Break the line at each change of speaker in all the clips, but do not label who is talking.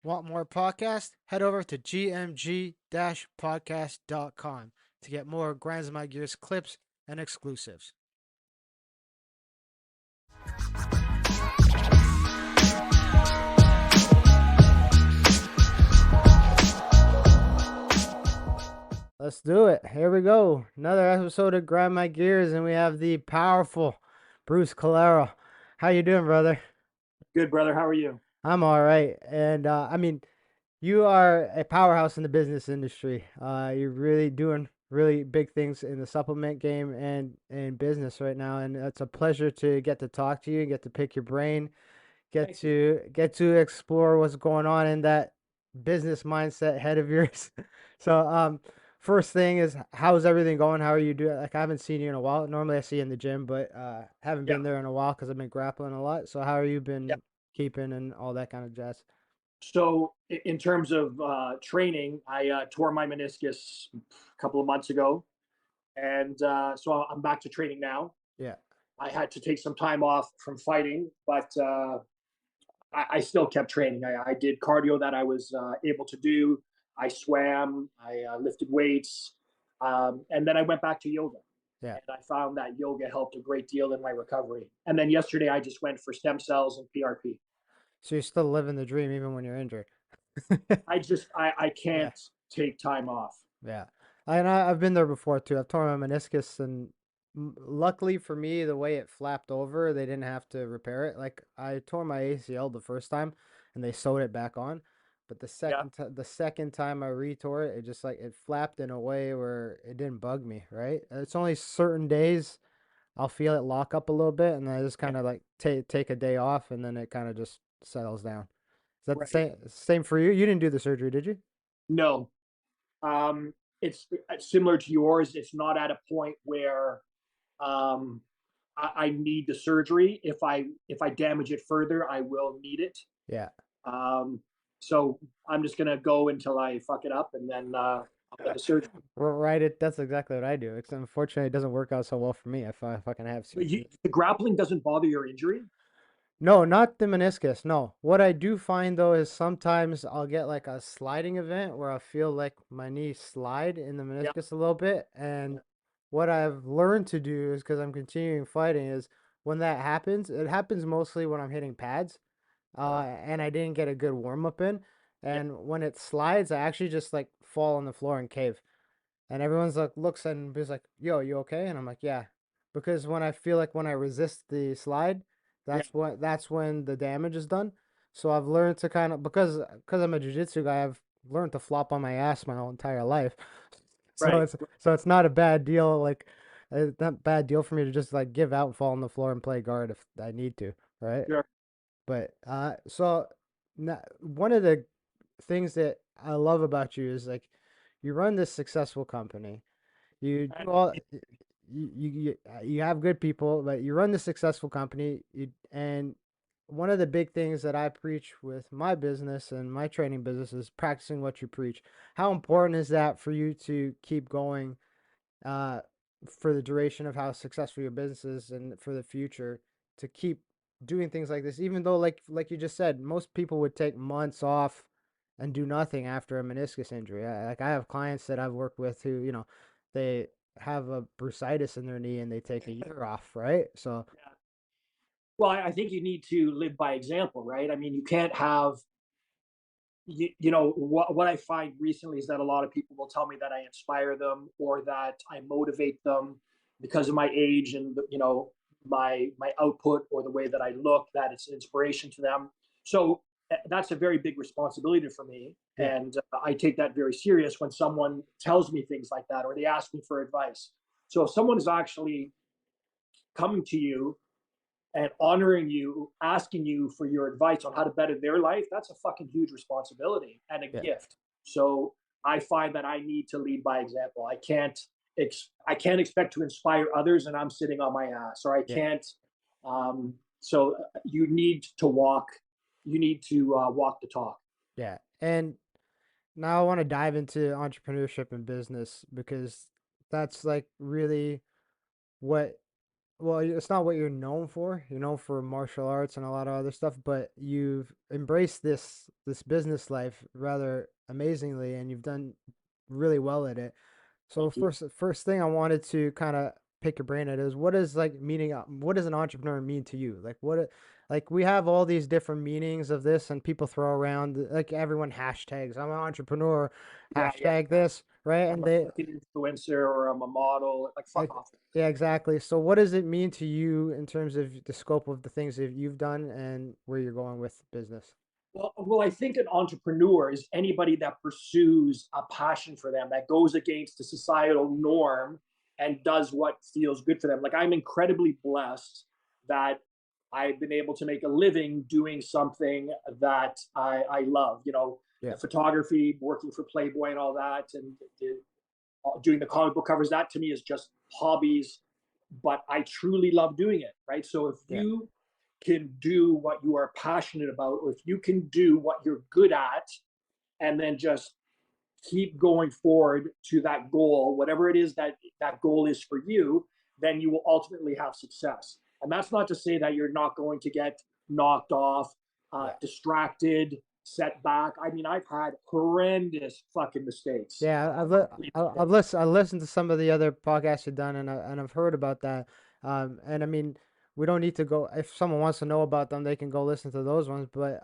Want more podcasts? Head over to gmg-podcast.com to get more Grinds My Gears clips and exclusives. Let's do it. Here we go. Another episode of Grind My Gears, and we have the powerful Bruce Colero. How you doing, brother?
Good, brother. How are you?
I'm all right. And you are a powerhouse in the business industry. You're really doing really big things in the supplement game and in business right now, and it's a pleasure to get to talk to you, get to pick your brain,
Thank you.
get to explore what's going on in that business mindset head of yours. So, first thing is, how's everything going? How are you doing? Like, I haven't seen you in a while. Normally, I see you in the gym, but haven't
Yeah,
been there in a while because I've been grappling a lot. So, how are you
yeah.
been keeping and all that kind of jazz?
So, in terms of training, I tore my meniscus a couple of months ago, and so I'm back to training now.
Yeah.
I had to take some time off from fighting, but I still kept training. I did cardio that I was able to do. I swam. I lifted weights, and then I went back to yoga.
Yeah.
And I found that yoga helped a great deal in my recovery. And then yesterday, I just went for stem cells and PRP.
So you're still living the dream even when you're injured.
I
Yeah.
can't take time off.
Yeah. I've been there before too. I've torn my meniscus, and luckily for me, the way it flapped over, they didn't have to repair it. Like, I tore my ACL the first time and they sewed it back on. But
Yeah,
the second time I retore it, it just like it flapped in a way where it didn't bug me, right? It's only certain days I'll feel it lock up a little bit, and I just
yeah,
kind of like take a day off, and then it kind of just settles down. Is that the
right.
same for you? You didn't do the surgery, did you?
No, it's similar to yours. It's not at a point where um, I need the surgery. If I damage it further, I will need it.
Yeah.
Um, so I'm just gonna go until I fuck it up, and then I'll get the surgery.
Right, that's exactly what I do. It's unfortunately it doesn't work out so well for me if I fucking have
But
surgery.
the grappling doesn't bother your injury.
No, not the meniscus. No. What I do find though is sometimes I'll get like a sliding event where I feel like my knee slide in the
Yeah,
meniscus a little bit. And what I've learned to do is because I'm continuing fighting is when that happens, it happens mostly when I'm hitting pads. And I didn't get a good warm up in.
yeah,
And when it slides, I actually just like fall on the floor and cave. And everyone's like looks and is like, "Yo, you okay?" And I'm like, "Yeah," because when I feel like when I resist the slide,
yeah.
that's when the damage is done. So I've learned to kind of because I'm a jujitsu guy, I've learned to flop on my ass my whole entire life. So
Right.
it's not a bad deal. Like, it's not a bad deal for me to just like give out, fall on the floor, and play guard if I need to, right?
Sure.
But one of the things that I love about you is like you run this successful company. You do all you have good people, but you run the successful company. And one of the big things that I preach with my business and my training business is practicing what you preach. How important is that for you to keep going uh, for the duration of how successful your business is and for the future to keep doing things like this, even though like you just said, most people would take months off and do nothing after a meniscus injury. I have clients that I've worked with who, they have a bursitis in their knee and they take a year off, right? So
Yeah. Well, I think you need to live by example, right? I mean, you can't have what I find recently is that a lot of people will tell me that I inspire them or that I motivate them because of my age and my output or the way that I look, that it's an inspiration to them. So that's a very big responsibility for me,
yeah,
and I take that very serious when someone tells me things like that or they ask me for advice. So if someone is actually coming to you and honoring you, asking you for your advice on how to better their life, that's a fucking huge responsibility and a
yeah,
gift. So I find that I need to lead by example. I can't expect to inspire others and I'm sitting on my ass, or I
yeah,
can't. So you need to walk. You need to walk the talk.
yeah. And now I want to dive into entrepreneurship and business because that's like really what well, it's not what you're known for. You're known for martial arts and a lot of other stuff, but you've embraced this business life rather amazingly, and you've done really well at it. So
Thank you.
first thing I wanted to kind of pick your brain at is what is like meaning what does an entrepreneur mean to you? Like like we have all these different meanings of this and people throw around like everyone hashtags I'm an entrepreneur,
Yeah, yeah,
hashtag
yeah.
this, right?
I'm
And
a
they
fucking influencer or I'm a model. Like, fuck
like
off.
yeah, exactly. So what does it mean to you in terms of the scope of the things that you've done and where you're going with business?
Well, I think an entrepreneur is anybody that pursues a passion for them, that goes against the societal norm and does what feels good for them. Like, I'm incredibly blessed that I've been able to make a living doing something that I love. You know,
Yeah.
the photography, working for Playboy and all that, and doing the comic book covers. That to me is just hobbies, but I truly love doing it. Right. So if
Yeah.
you can do what you are passionate about, or if you can do what you're good at, and then just keep going forward to that goal, whatever it is that that goal is for you, then you will ultimately have success. And that's not to say that you're not going to get knocked off,
Yeah.
distracted, set back. I mean, I've had horrendous fucking mistakes.
Yeah, I listened to some of the other podcasts you've done, and I've heard about that. And I mean, we don't need to go. If someone wants to know about them, they can go listen to those ones. But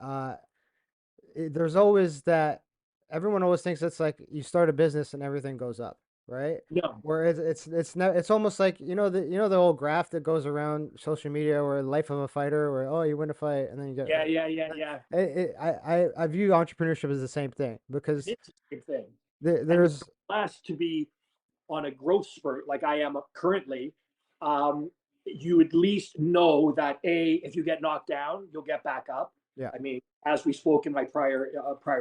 there's always that. Everyone always thinks it's like you start a business and everything goes up, right?
No.
Where it's almost like the old graph that goes around social media or life of a fighter, where oh you win a fight and then you get
Yeah,
hurt.
yeah, yeah, yeah.
I view entrepreneurship as the same thing because
It's the same thing. And when
there's
you're blessed to be on a growth spurt like I am currently, um, you at least know that a if you get knocked down, you'll get back up.
yeah.
I mean, as we spoke in my prior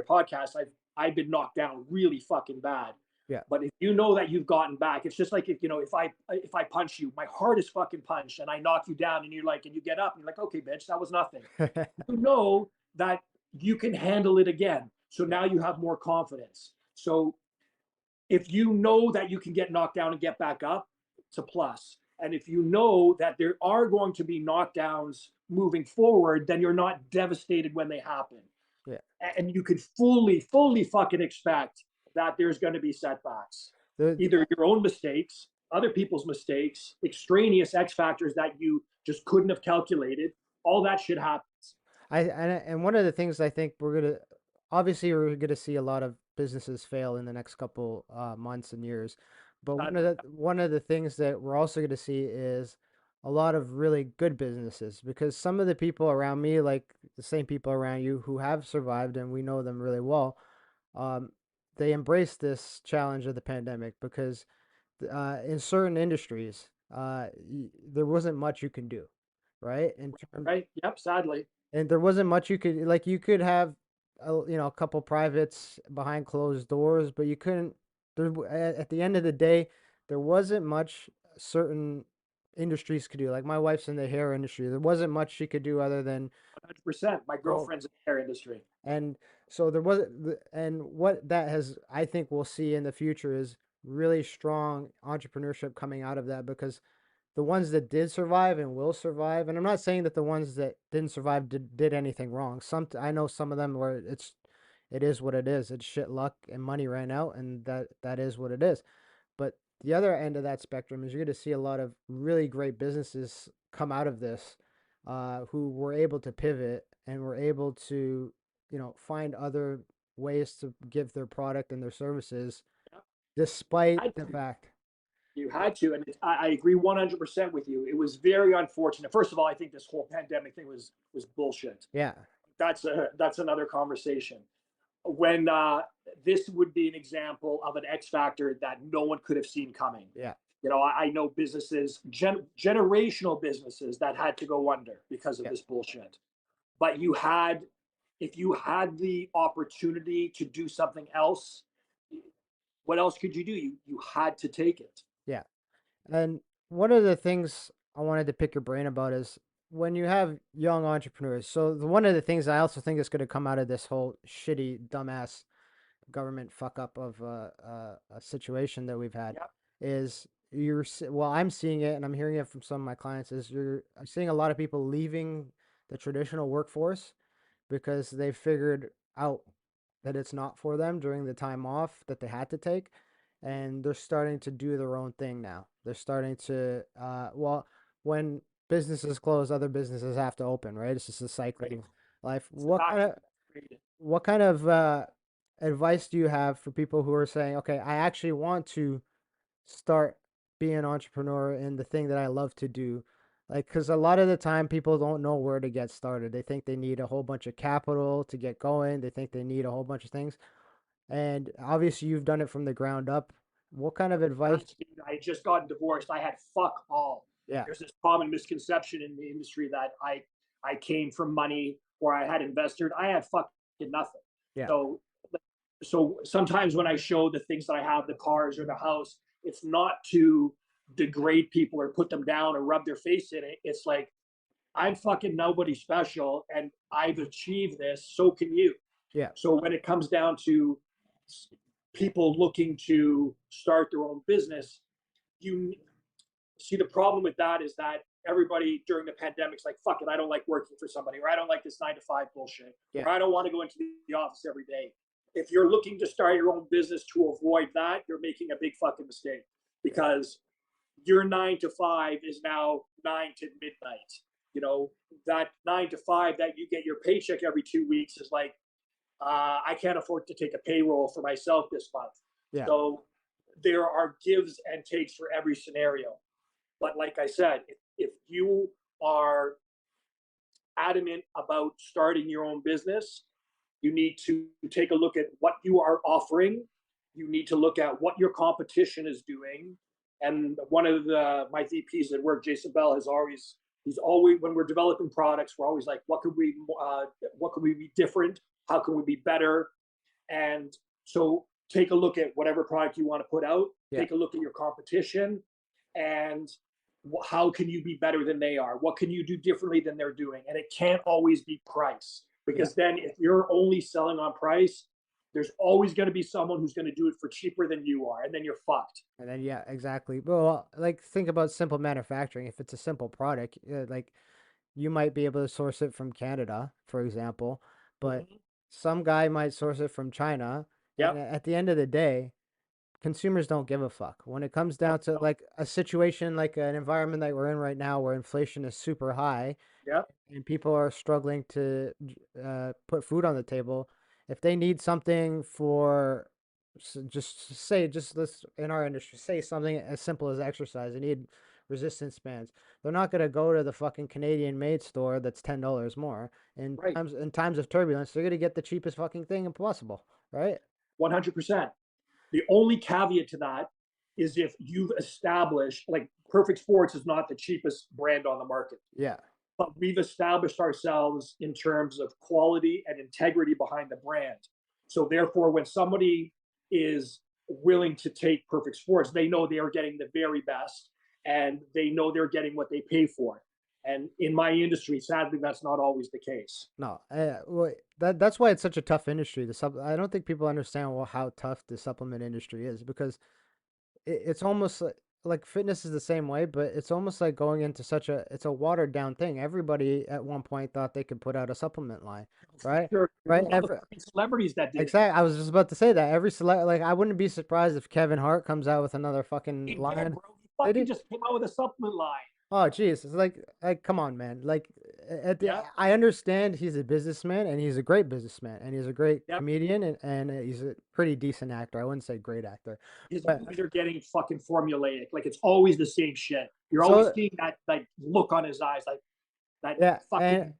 podcast, I've been knocked down really fucking bad.
Yeah.
But if you know that you've gotten back, it's just like if you know if I punch you, my hardest fucking punch, and I knock you down, and you're like, and you get up, and you're like, okay, bitch, that was nothing. You know that you can handle it again. So
Yeah.
now you have more confidence. So if you know that you can get knocked down and get back up, it's a plus. And if you know that there are going to be knockdowns moving forward, then you're not devastated when they happen.
Yeah.
And you could fully fucking expect that there's going to be setbacks,
The
either your own mistakes, other people's mistakes, extraneous X factors that you just couldn't have calculated. All that shit happens.
and one of the things I think we're gonna see a lot of businesses fail in the next couple months and years, but
Uh,
one of the things that we're also gonna see is a lot of really good businesses because some of the people around me, like the same people around you who have survived and we know them really well, um, they embrace this challenge of the pandemic because in certain industries, there wasn't much you can do, right?
right? Yep. Sadly.
And there wasn't much you could like. You could have, a couple privates behind closed doors, but you couldn't. At the end of the day, there wasn't much certain industries could do. Like my wife's in the hair industry. There wasn't much she could do other than
100%. My
go.
girlfriend's in the hair industry.
And so there was, and what that has, I think we'll see in the future is really strong entrepreneurship coming out of that because the ones that did survive and will survive, and I'm not saying that the ones that didn't survive did anything wrong. I know some of them where it is what it is. It's shit luck and money ran out, and that is what it is. But the other end of that spectrum is you're going to see a lot of really great businesses come out of this, who were able to pivot and were able to, find other ways to give their product and their services, despite the fact.
You had to, and I agree 100% with you. It was very unfortunate. First of all, I think this whole pandemic thing was bullshit.
Yeah,
That's another conversation. When this would be an example of an X factor that no one could have seen coming.
yeah,
You know, I know businesses, generational businesses that had to go under because of
yeah.
this bullshit. But if you had the opportunity to do something else, what else could you do? You had to take it.
Yeah. And one of the things I wanted to pick your brain about is when you have young entrepreneurs. So one of the things I also think is going to come out of this whole shitty, dumbass government fuck up of a situation that we've had
Yep.
is well, I'm seeing it and I'm hearing it from some of my clients is I'm seeing a lot of people leaving the traditional workforce because they figured out that it's not for them during the time off that they had to take, and they're starting to do their own thing now. They're starting to well, when businesses close, other businesses have to open, right? It's just a cycle
right?
of life.
It's the vacuum created.
What kind of advice do you have for people who are saying, okay, I actually want to start being an entrepreneur in the thing that I love to do? Like, because a lot of the time people don't know where to get started. They think they need a whole bunch of capital to get going. They think they need a whole bunch of things. And obviously, you've done it from the ground up. What kind of advice?
I had just gotten divorced. I had fuck all.
Yeah,
There's this common misconception in the industry that I came from money or I had invested. I had fucking nothing.
yeah,
So so sometimes when I show the things that I have, the cars or the house, it's not to degrade people or put them down or rub their face in it. It's like I'm fucking nobody special and I've achieved this. So can you.
yeah,
So when it comes down to people looking to start their own business, you see the problem with that is that everybody during the pandemic's like, fuck it, I don't like working for somebody, or I don't like this 9 to 5 bullshit,
yeah,
or I don't want to go into the office every day. If you're looking to start your own business to avoid that, you're making a big fucking mistake because your 9 to 5 is now 9 to midnight. You know, that 9 to 5 that you get your paycheck every 2 weeks is like, I can't afford to take a payroll for myself this month.
yeah,
So there are gives and takes for every scenario. But like I said, if you are adamant about starting your own business, you need to take a look at what you are offering. You need to look at what your competition is doing. And one of my VPs at work, Jason Bell, he's always when we're developing products, we're always like, what could we be different? How can we be better? And so take a look at whatever product you want to put out.
yeah,
Take a look at your competition, and how can you be better than they are? What can you do differently than they're doing? And it can't always be price,
yeah.
because then if you're only selling on price, there's always going to be someone who's going to do it for cheaper than you are, and then you're fucked.
And then yeah, exactly. Well, like think about simple manufacturing. If it's a simple product, like you might be able to source it from Canada, for example, but
Mm-hmm.
some guy might source it from China. And
Yep.
at the end of the day, consumers don't give a fuck. When it comes down to like a situation like an environment that we're in right now where inflation is super high
Yep.
and people are struggling to put food on the table, if they need something for just say just let's in our industry say something as simple as exercise, they need resistance bands. They're not gonna go to the fucking Canadian made store that's $10 more.
Right.
In times of turbulence, they're gonna get the cheapest fucking thing possible, right?
100%. The only caveat to that is if you've established, like, Perfect Sports is not the cheapest brand on the market,
Yeah,
but we've established ourselves in terms of quality and integrity behind the brand. So therefore, when somebody is willing to take Perfect Sports, they know they are getting the very best, and they know they're getting what they pay for. And in my industry, sadly, that's not always the case.
no, well, that's why it's such a tough industry. I don't think people understand how tough the supplement industry is because it's almost like fitness is the same way, but it's almost like going into it's a watered down thing. Everybody at one point thought they could put out a supplement line,
For
right?
sure.
Right?
All the celebrities that did it.
Exactly. I was just about to say that like I wouldn't be surprised if Kevin Hart comes out with another fucking
He did,
line.
bro. He
They
fucking
did.
just came out with a supplement line.
Oh, geez. It's like, come on, man. Like,
Yeah.
I understand he's a businessman and he's a great businessman and he's a great
Yep.
comedian and he's a pretty decent actor. I wouldn't say great actor,
His
but
movies are getting fucking formulaic. Like it's always the same shit. You're always
so
seeing that like look on his eyes, like that
yeah,
fucking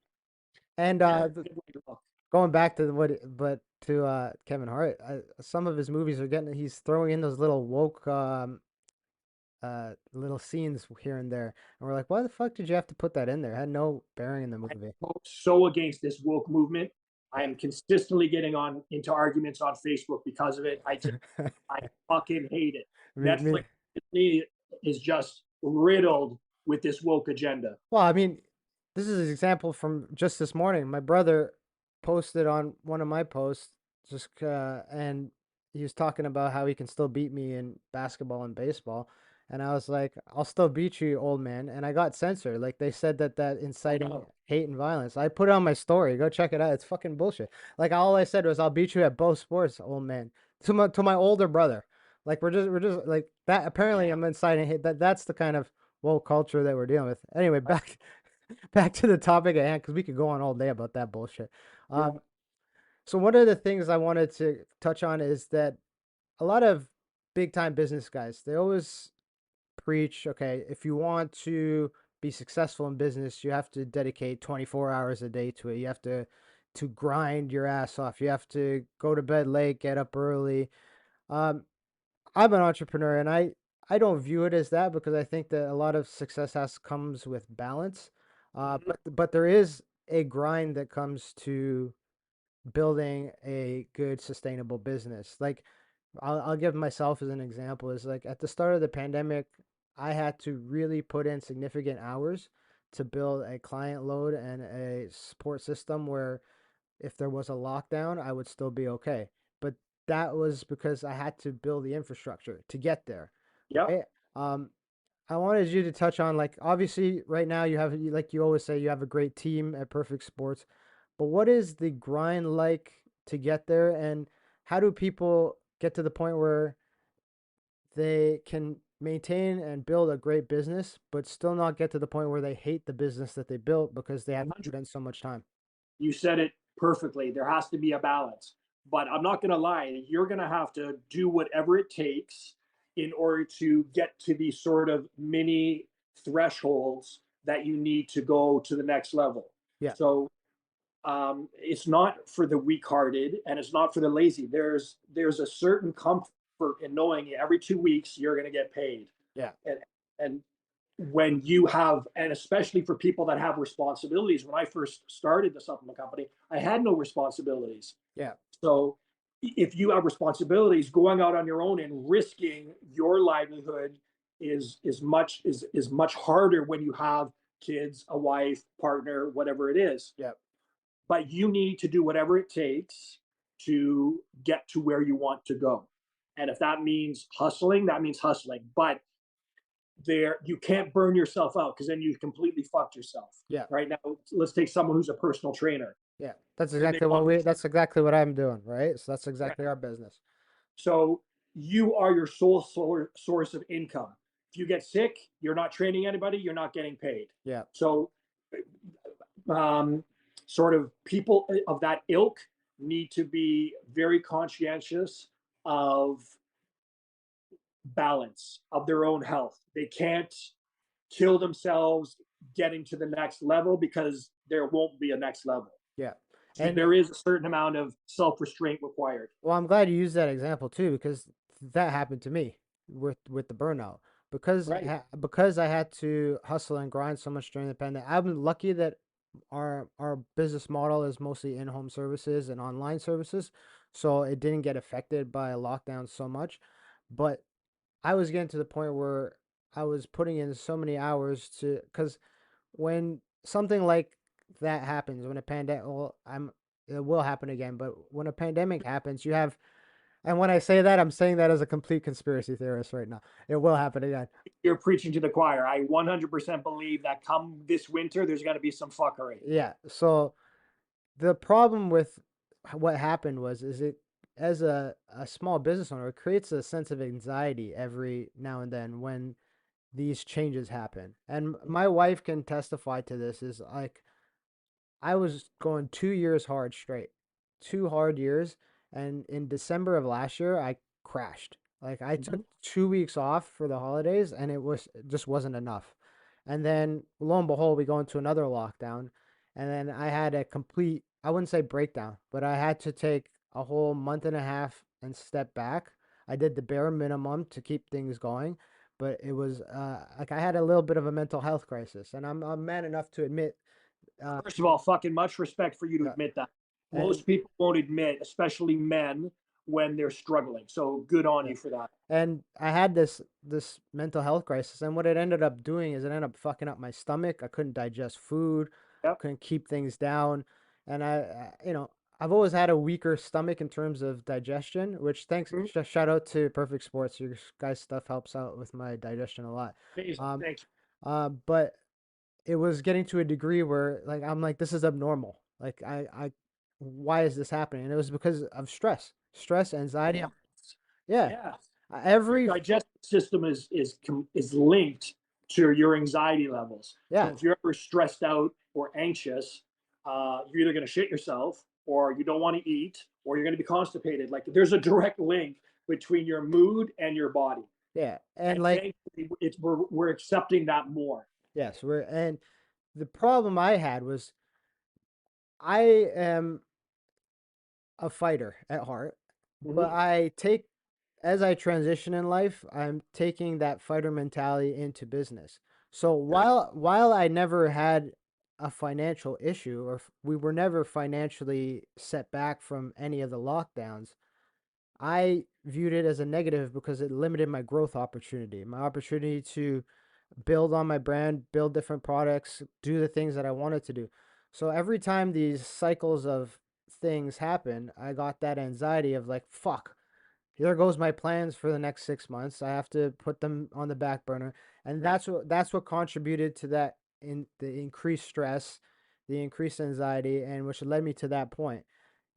and
look.
going back to Kevin Hart, some of his movies are he's throwing in those little woke little scenes here and there, and we're like, why the fuck did you have to put that in there? It had no bearing in the
I'm
movie.
so against this woke movement. I
Yeah.
am consistently getting on into arguments on Facebook because of it. I fucking hate it.
me,
Netflix
me,
is just riddled with this woke agenda.
Well, I mean, this is an example from just this morning. My brother posted on one of my posts, and he was talking about how he can still beat me in basketball and baseball. And I was like, I'll still beat you, old man. And I got censored. Like they said that
Oh
inciting
no.
hate and violence. I put it on my story. Go check it out. It's fucking bullshit. Like all I said was, I'll beat you at both sports, old man. To my older brother. Like we're just like that. Apparently, I'm inciting hate. That's the kind of woke culture that we're dealing with. Anyway,
Right.
back to the topic at hand because we could go on all day about that bullshit.
Yeah.
So one of the things I wanted to touch on is that a lot of big time business guys, they always preach, okay, if you want to be successful in business, you have to dedicate 24 hours a day to it. You have to grind your ass off. You have to go to bed late, get up early. Um, I'm an entrepreneur and I don't view it as that because I think that a lot of success has comes with balance.
Mhm.
But there is a grind that comes to building a good sustainable business. Like I'll give myself as an example is like at the start of the pandemic, I had to really put in significant hours to build a client load and a support system where if there was a lockdown, I would still be okay. But that was because I had to build the infrastructure to get there,
Yep.
right? Um, I wanted you to touch on like obviously right now you have like you always say you have a great team at Perfect Sports, but what is the grind like to get there and how do people get to the point where they can maintain and build a great business but still not get to the point where they hate the business that they built because they have to
100.
put in so much time?
You said it perfectly. There has to be a balance. But I'm not going to lie, you're going to have to do whatever it takes in order to get to these sort of mini thresholds that you need to go to the next level.
Yeah.
So it's not for the weak-hearted and it's not for the lazy. There's a certain comfort in knowing every 2 weeks you're going to get paid,
Yeah.
and when you have, and especially for people that have responsibilities. When I first started the supplement company, I had no responsibilities.
Yeah.
So if you have responsibilities, going out on your own and risking your livelihood is much harder when you have kids, a wife, partner, whatever it is.
Yeah.
But you need to do whatever it takes to get to where you want to go. And if that means hustling, that means hustling. But there, you can't burn yourself out because then you completely fucked yourself.
Yeah.
Right now, let's take someone who's a personal trainer.
Yeah. That's
Then they
exactly
want
that's exactly what I'm doing, right? So that's
yeah.
exactly our business.
So you are your sole source of income. If you get sick, you're not training anybody, you're not getting paid.
Yeah.
So um, sort of people of that ilk need to be very conscientious of balance of their own health. They can't kill themselves getting to the next level because there won't be a next level.
Yeah.
So
And
there is a certain amount of self-restraint required.
well, I'm glad you used that example too, because that happened to me with the burnout.
Right.
Because I had to hustle and grind so much during the pandemic. I'm lucky that our business model is mostly in-home services and online services, so it didn't get affected by a lockdown so much. But I was getting to the point where I was putting in so many hours to because when something like that happens, when a pandemic, well, it will happen again, but when a pandemic happens, you have, and when I say that, I'm saying that as a complete conspiracy theorist right now. It will happen again.
You're preaching to the choir. I 100% believe that come this winter, there's going to be some fuckery.
Yeah. So the problem with what happened is it, as a small business owner, it creates a sense of anxiety every now and then when these changes happen. And my wife can testify to this is like I was going 2 years hard straight, 2 hard years. And in December of last year, I crashed. Like I took
Mhm.
2 weeks off for the holidays and it just wasn't enough. And then lo and behold, we go into another lockdown. And then I had a complete, I wouldn't say breakdown, but I had to take a whole month and a half and step back. I did the bare minimum to keep things going, but it was like I had a little bit of a mental health crisis. And I'm man enough to admit, uh,
First of all, fucking much respect for you to
yeah.
admit that.
And
Most people won't admit, especially men, when they're struggling. So good on
yeah.
you for that.
And I had this mental health crisis, and what it ended up doing is it ended up fucking up my stomach. I couldn't digest food,
Yep.
couldn't keep things down, and I've always had a weaker stomach in terms of digestion, which thanks
Mhm.
shout out to Perfect Sports. Your guys' stuff helps out with my digestion a lot.
Amazing.
Um,
Thank you.
but it was getting to a degree where like I'm like this is abnormal. Like why is this happening? And it was because of stress, anxiety. Yeah,
Yeah. Your
every
digestive system is linked to your anxiety levels. So
yeah
if you're ever stressed out or anxious, you're either going to shit yourself, or you don't want to eat, or you're going to be constipated. Like there's a direct link between your mood and your body.
yeah,
And
and like
thankfully, we're accepting that more.
yes, we're and the problem I had was I am a fighter at heart, but
Mm-hmm.
I take as I transition in life, I'm taking that fighter mentality into business. So
Yeah.
while I never had a financial issue or we were never financially set back from any of the lockdowns, I viewed it as a negative because it limited my growth opportunity, my opportunity to build on my brand, build different products, do the things that I wanted to do. So every time these cycles of things happen, I got that anxiety of like, fuck, here goes my plans for the next 6 months. I have to put them on the back burner, and that's what contributed to that in the increased stress, the increased anxiety, and which led me to that point.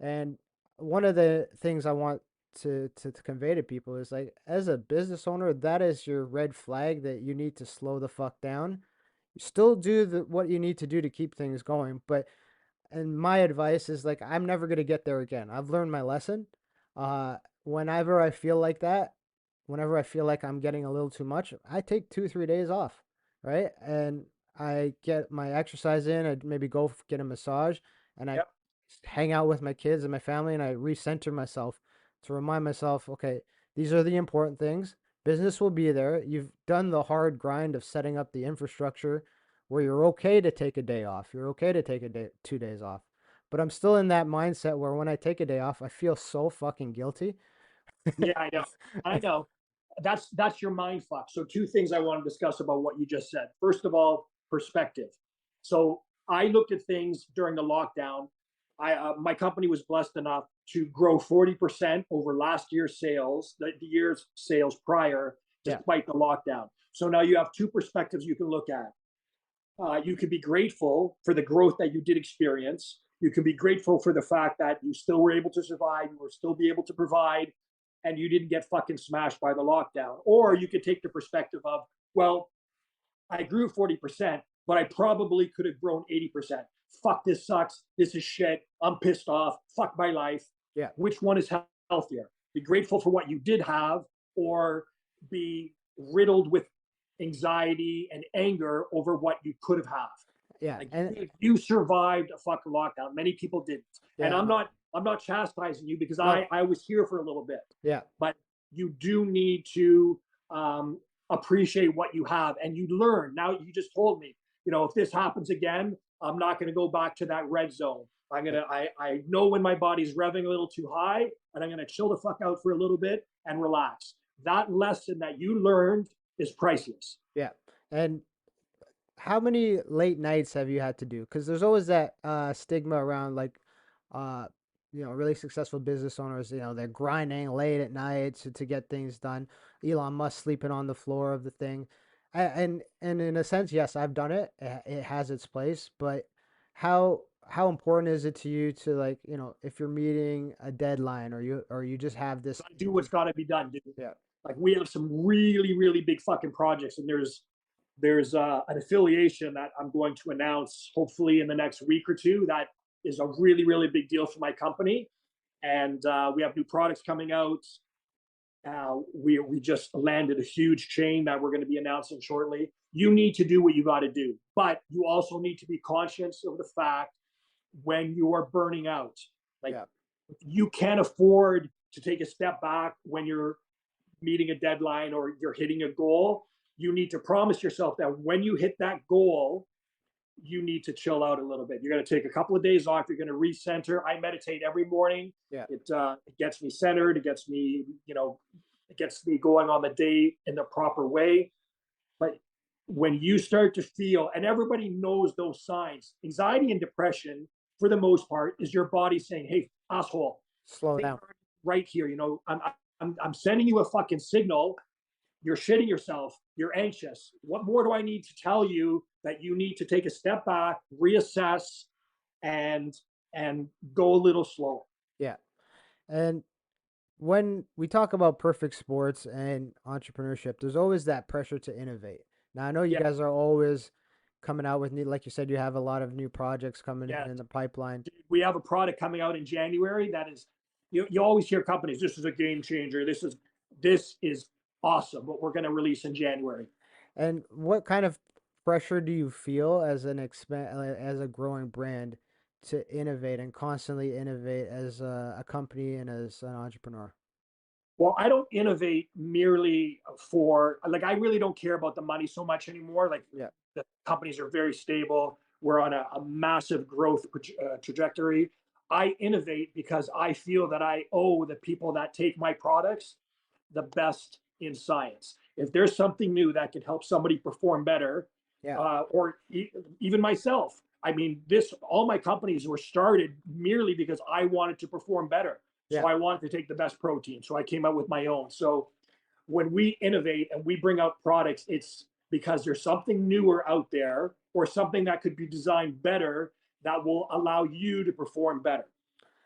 And one of the things I want to convey to people is like, as a business owner, that is your red flag that you need to slow the fuck down. You still do what you need to do to keep things going, but and my advice is like I'm never gonna get there again. I've learned my lesson. Uh, whenever I feel like that, whenever I feel like I'm getting a little too much, I take 2 3 days off, right? And I get my exercise in. I maybe go get a massage, and I
Yep.
hang out with my kids and my family, and I recenter myself to remind myself, okay, these are the important things. Business will be there. You've done the hard grind of setting up the infrastructure where you're okay to take a day off. You're okay to take a day, 2 days off. But I'm still in that mindset where when I take a day off, I feel so fucking guilty.
Yeah, I know. I know. That's your mind fuck. So two things I want to discuss about what you just said. First of all, perspective. So I looked at things during the lockdown. My company was blessed enough to grow 40% over last year's sales, the year's sales prior,
Yeah,
despite the lockdown. So now you have two perspectives you can look at. You can be grateful for the growth that you did experience. You can be grateful for the fact that you still were able to survive, you were still be able to provide, and you didn't get fucking smashed by the lockdown. Or
yeah,
you could take the perspective of, well, I grew 40%, but I probably could have grown 80%. Fuck, this sucks. This is shit. I'm pissed off. Fuck my life.
yeah,
Which one is healthier? Be grateful for what you did have, or be riddled with anxiety and anger over what you could have had.
yeah,
Like
and
you survived a fucking lockdown. Many people didn't. And
yeah,
I'm not chastising you because
no,
I was here for a little bit.
yeah,
But you do need to appreciate what you have, and you learn. Now you just told me, if this happens again, I'm not going to go back to that red zone. I know when my body's revving a little too high, and I'm gonna chill the fuck out for a little bit and relax. That lesson that you learned is priceless.
yeah. And how many late nights have you had to do? Because there's always that stigma around like, uh, really successful business owners. They're grinding late at night to get things done. Elon Musk sleeping on the floor of the thing, and in a sense, yes, I've done it. It has its place, but how important is it to you to like if you're meeting a deadline or you just have this
Gotta do what's got to be done, dude.
yeah
Like we have some really really big fucking projects, and there's an affiliation that I'm going to announce hopefully in the next week or two. That is a really really big deal for my company, and we have new products coming out. We just landed a huge chain that we're going to be announcing shortly. You need to do what you got to do, but you also need to be conscious of the fact when you are burning out. Like
yeah
you can't afford to take a step back when you're meeting a deadline or you're hitting a goal. You need to promise yourself that when you hit that goal, you need to chill out a little bit. You're going to take a couple of days off. You're going to recenter. I meditate every morning.
yeah
It gets me centered. It gets me, it gets me going on the day in the proper way. But when you start to feel, and everybody knows those signs, anxiety and depression for the most part, is your body saying, "Hey, asshole,
Slow
things
down.
aren't right here. You know, I'm sending you a fucking signal. You're shitting yourself. You're anxious. What more do I need to tell you that you need to take a step back, reassess, and and go a little slower?"
Yeah. And when we talk about perfect sports and entrepreneurship, there's always that pressure to innovate. Now, I know you
Yeah,
guys are always coming out with new, like you said, you have a lot of new projects coming
yeah.
in the pipeline.
We have a product coming out in January that is, you always hear companies, this is a game changer. This is awesome. What we're going to release in January.
And what kind of pressure do you feel as as a growing brand to innovate and constantly innovate as a company and as an entrepreneur?
Well, I don't innovate merely for, like, I really don't care about the money so much anymore. Like,
Yeah.
the companies are very stable. We're on a massive growth trajectory. I innovate because I feel that I owe the people that take my products the best in science. If there's something new that can help somebody perform better,
Yeah.
or even myself, I mean, this all my companies were started merely because I wanted to perform better. So
Yeah.
I wanted to take the best protein. So I came out with my own. So when we innovate and we bring out products, it's because there's something newer out there or something that could be designed better that will allow you to perform better.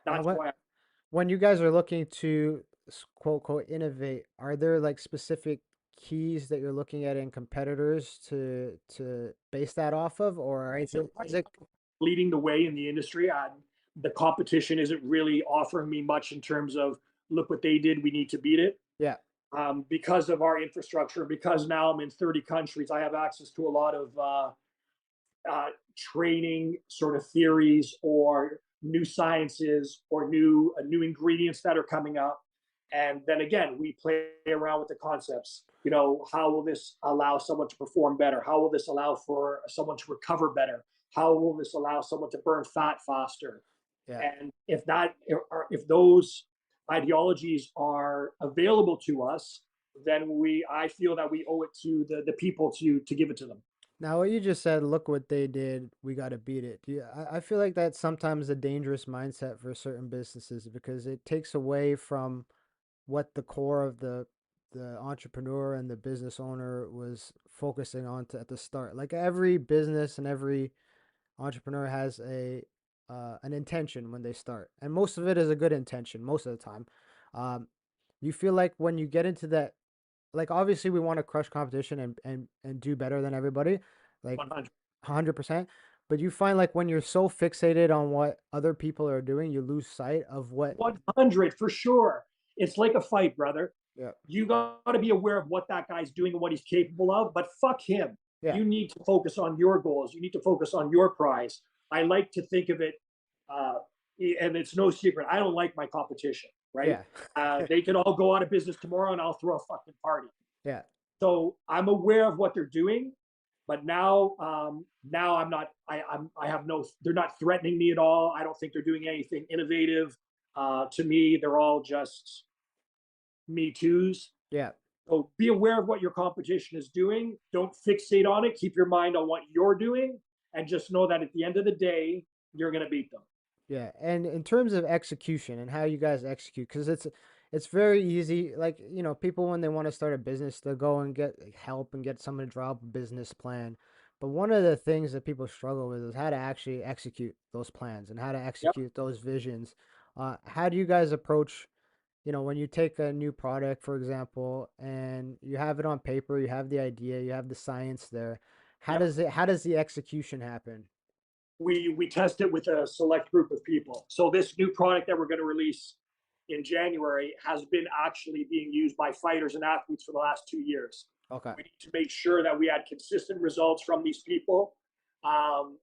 Now,
That's why.
when you guys are looking to quote quote innovate, are there like specific keys that you're looking at in competitors to base that off of, or is it
Leading the way in the industry. The competition isn't really offering me much in terms of, look what they did, we need to beat it.
yeah,
Because of our infrastructure, because now I'm in 30 countries, I have access to a lot of training sort of theories or new sciences or new ingredients that are coming up. And then again, we play around with the concepts. You know, how will this allow someone to perform better? How will this allow for someone to recover better? How will this allow someone to burn fat faster?
yeah?
And if those ideologies are available to us, then I feel that we owe it to the people to give it to them.
Now, what you just said, look what they did, we got to beat it. I feel like that's sometimes a dangerous mindset for certain businesses because it takes away from what the core of the entrepreneur and the business owner was focusing on at the start. Like every business and every entrepreneur has a an intention when they start, and most of it is a good intention most of the time. Um, you feel like when you get into that, like obviously we want to crush competition and do better than everybody, like
100.
100%. But you find like when you're so fixated on what other people are doing, you lose sight of what.
100 for sure. It's like a fight, brother.
Yeah,
You got to be aware of what that guy's doing and what he's capable of, but fuck him.
yeah,
You need to focus on your goals. You need to focus on your prize. I like to think of it, uh, and it's no secret. I don't like my competition, right?
yeah,
They could all go out of business tomorrow and I'll throw a fucking party.
yeah,
So I'm aware of what they're doing, but now I'm not. I have no. They're not threatening me at all. I don't think they're doing anything innovative. To me, they're all just me too's.
yeah.
So be aware of what your competition is doing. Don't fixate on it. Keep your mind on what you're doing, and just know that at the end of the day, you're going to beat them.
Yeah, and in terms of execution and how you guys execute, because it's very easy. Like people when they want to start a business, they'll go and get help and get someone to draw up a business plan. But one of the things that people struggle with is how to actually execute those plans and how to
Yep.
execute those visions. How do you guys approach, when you take a new product, for example, and you have it on paper, you have the idea, you have the science there.
Yep.
How does the execution happen?
We test it with a select group of people. So this new product that we're going to release in January has been actually being used by fighters and athletes for the last 2 years.
Okay.
We need to make sure that we had consistent results from these people, um,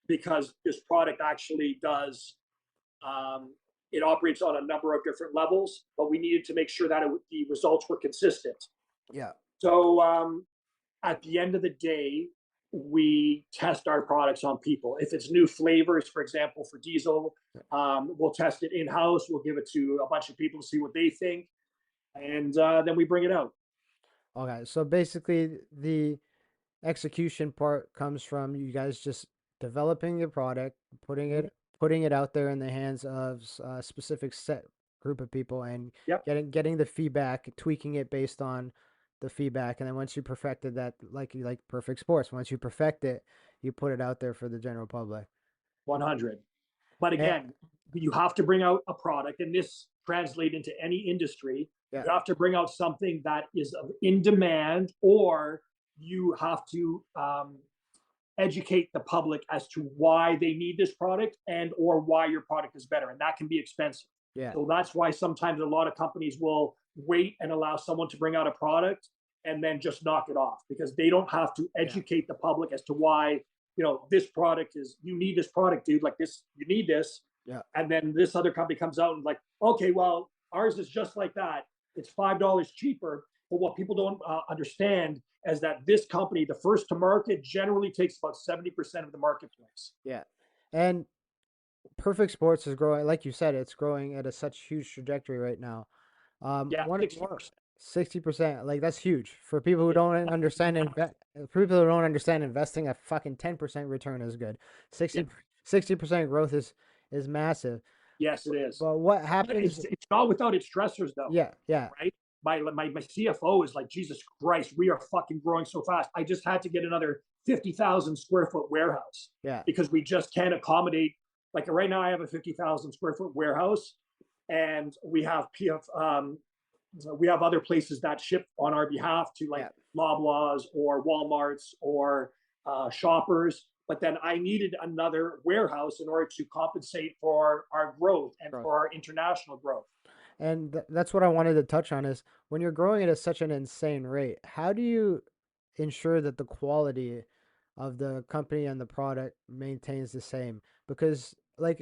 because this product actually does. Um, it operates on a number of different levels, but we needed to make sure that the results were consistent.
Yeah.
So at the end of the day, we test our products on people. If it's new flavors, for example, for diesel, we'll test it in house. We'll give it to a bunch of people to see what they think, and then we bring it out.
Okay, so basically the execution part comes from you guys just developing the product, putting
Mhm.
it putting it out there in the hands of a specific set group of people and
Yep.
getting the feedback, tweaking it based on the feedback, and then once you perfected that, like you like perfect sports, once you perfect it, you put it out there for the general public.
100. But
And
again, you have to bring out a product, and this translate into any industry.
yeah,
You have to bring out something that is in demand, or you have to educate the public as to why they need this product and or why your product is better, and that can be expensive.
yeah,
So that's why sometimes a lot of companies will wait and allow someone to bring out a product and then just knock it off, because they don't have to
yeah,
educate the public as to why, this product is, you need this product, dude, like this, you need this.
yeah.
And then this other company comes out and like, okay, well, ours is just like that, it's $5 cheaper. But what people don't understand is that this company, the first to market, generally takes about 70% of the marketplace.
Yeah. And Perfect Sports is growing, like you said, it's growing at a such huge trajectory right now.
Yeah,
One
60%.
60%, like that's huge for people who don't understand for people who don't understand investing. A fucking 10% return is good.
Yeah,
60% growth is massive.
yes, it is.
But what
But
happens?
it's not without its stressors, though,
Yeah, yeah,
right? My CFO is like, Jesus Christ, we are fucking growing so fast. I just had to get another 50,000 square foot warehouse
yeah,
because we just can't accommodate. Like right now, I have a 50,000 square foot warehouse, and we have other places that ship on our behalf to like
yeah,
Loblaws or Walmarts or Shoppers. But then I needed another warehouse in order to compensate for our growth and
growth.
for our international growth.
And that's what I wanted to touch on is when you're growing at such an insane rate, how do you ensure that the quality of the company and the product maintains the same? Because like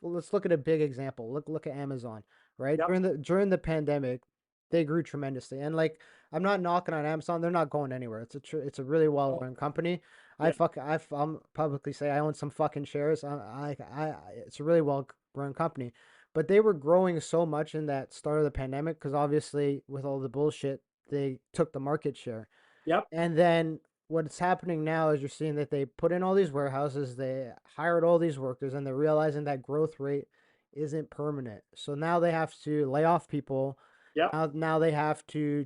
let's look at a big example. Look at Amazon, right?
Yep.
During the pandemic, they grew tremendously. And like I'm not knocking on Amazon, they're not going anywhere. It's a really
Oh,
well-run company.
yeah.
I'm publicly say I own some fucking shares. It's a really well-run company, but they were growing so much in that start of the pandemic because obviously with all the bullshit, they took the market share.
Yep.
And then what's happening now is you're seeing that they put in all these warehouses, they hired all these workers, and they're realizing that growth rate isn't permanent. So now they have to lay off people.
Yep.
Now they have to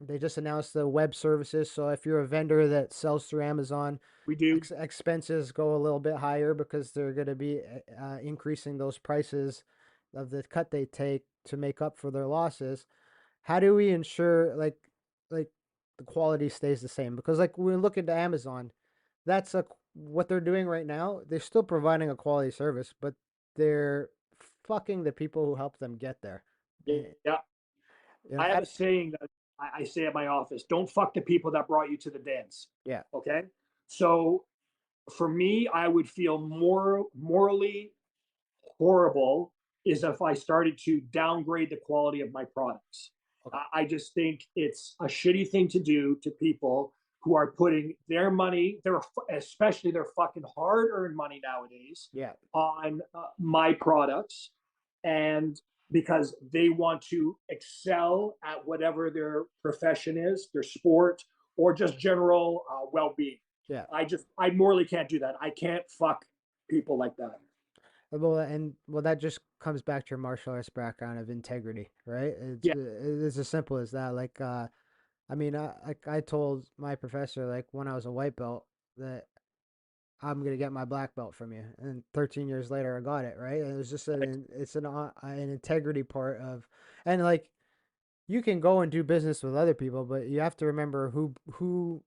they just announced the web services. So if you're a vendor that sells through Amazon,
We do.
expenses go a little bit higher because they're going to be increasing those prices of the cut they take to make up for their losses. How do we ensure like the quality stays the same? Because like when we look into Amazon, that's what they're doing right now. They're still providing a quality service, but they're fucking the people who help them get there. Eh,
Yeah.
You know,
I have a saying that I say at my office: don't fuck the people that brought you to the dance.
yeah,
Okay. So for me, I would feel more morally horrible is if I started to downgrade the quality of my products.
okay,
I just think it's a shitty thing to do to people who are putting their money, especially their fucking hard-earned money nowadays,
yeah,
on my products, and because they want to excel at whatever their profession is, their sport, or just general well-being.
yeah.
I morally can't do that. I can't fuck people like that.
Well, that just comes back to your martial arts background of integrity, right?
Yeah,
It's as simple as that. Like, I mean, I told my professor like when I was a white belt that I'm gonna get my black belt from you, and 13 years later I got it, right? And it was just an integrity part of, and like you can go and do business with other people, but you have to remember who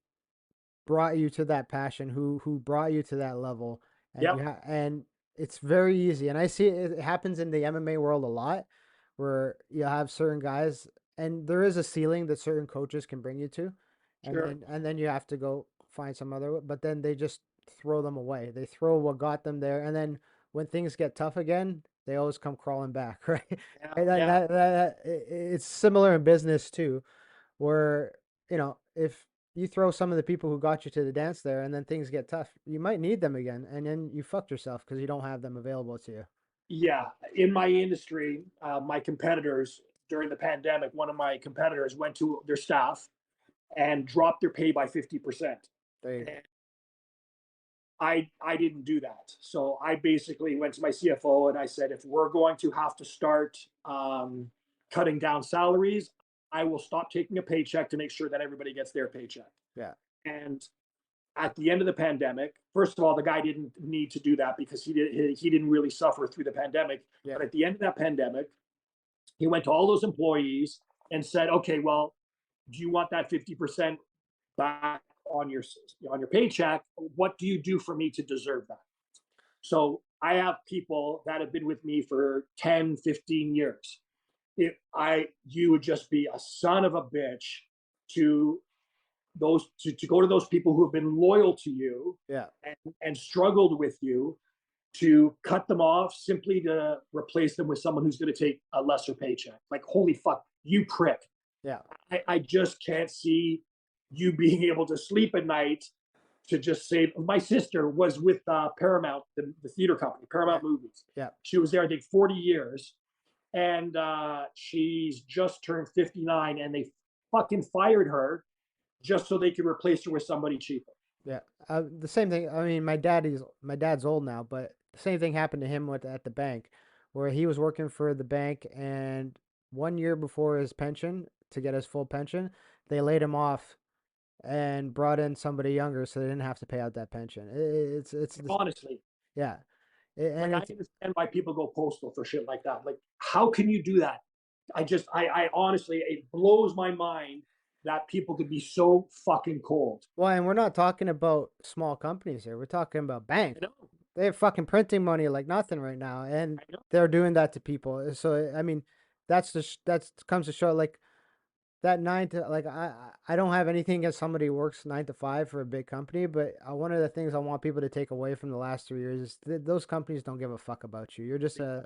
brought you to that passion, who brought you to that level, and
yep,
and it's very easy. And I see it happens in the MMA world a lot, where you have certain guys, and there is a ceiling that certain coaches can bring you to,
sure.
and then you have to go find some other. But then they just throw them away. They throw what got them there, and then when things get tough again, they always come crawling back, right?
Yeah,
And
yeah,
it's similar in business too, where if you throw some of the people who got you to the dance there and then things get tough, you might need them again, and then you fucked yourself because you don't have them available to you.
yeah. In my industry, my competitors during the pandemic, one of my competitors went to their staff and dropped their pay by 50%.
There you go.
And I didn't do that. So I basically went to my CFO and I said, if we're going to have to start cutting down salaries, I will stop taking a paycheck to make sure that everybody gets their paycheck.
Yeah.
And at the end of the pandemic, first of all, the guy didn't need to do that because he didn't really suffer through the pandemic.
Yeah.
But at the end of that pandemic, he went to all those employees and said, okay, well, do you want that 50% back on your paycheck? What do you do for me to deserve that? So I have people that have been with me for 10, 15 years. If I you would just be a son of a bitch to to go to those people who have been loyal to you
Yeah.
and struggled with you, to cut them off simply to replace them with someone who's going to take a lesser paycheck. Like, holy fuck, you prick.
Yeah.
I just can't see you being able to sleep at night to just say, my sister was with Paramount, the theater company,
Yeah.
Paramount Movies.
Yeah.
She was there, I think, 40 years. And she's just turned 59, and they fucking fired her just so they could replace her with somebody cheaper.
Yeah. The same thing. I mean, my dad's old now, but the same thing happened to him at the bank, where he was working for the bank, and 1 year before his pension, to get his full pension, they laid him off and brought in somebody younger, so they didn't have to pay out that pension. It's
Honestly,
yeah, and
like, I
it's
understand why people go postal for shit like that. Like, how can you do that? I honestly, it blows my mind that people could be so fucking cold.
well, and we're not talking about small companies here. We're talking about banks.
I know,
They're fucking printing money like nothing right now, and
I know.
they're doing that to people. So I mean, that's comes to show like that nine to like I don't have anything against somebody who works 9 to 5 for a big company, but one of the things I want people to take away from the last 3 years is those companies don't give a fuck about you. You're just they're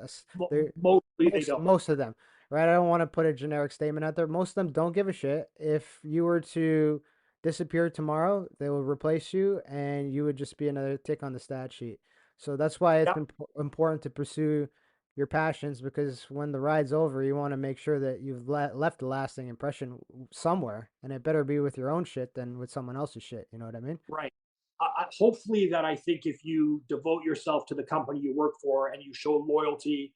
Mostly they don't.
most of them, right? I don't want to put a generic statement out there. Most of them don't give a shit. If you were to disappear tomorrow, they will replace you, and you would just be another tick on the stat sheet. So that's why it's
Yeah,
been important to pursue your passions, because when the ride's over, you want to make sure that you've left a lasting impression somewhere, and it better be with your own shit than with someone else's shit. You know what I mean?
right. Hopefully, that I think if you devote yourself to the company you work for and you show loyalty,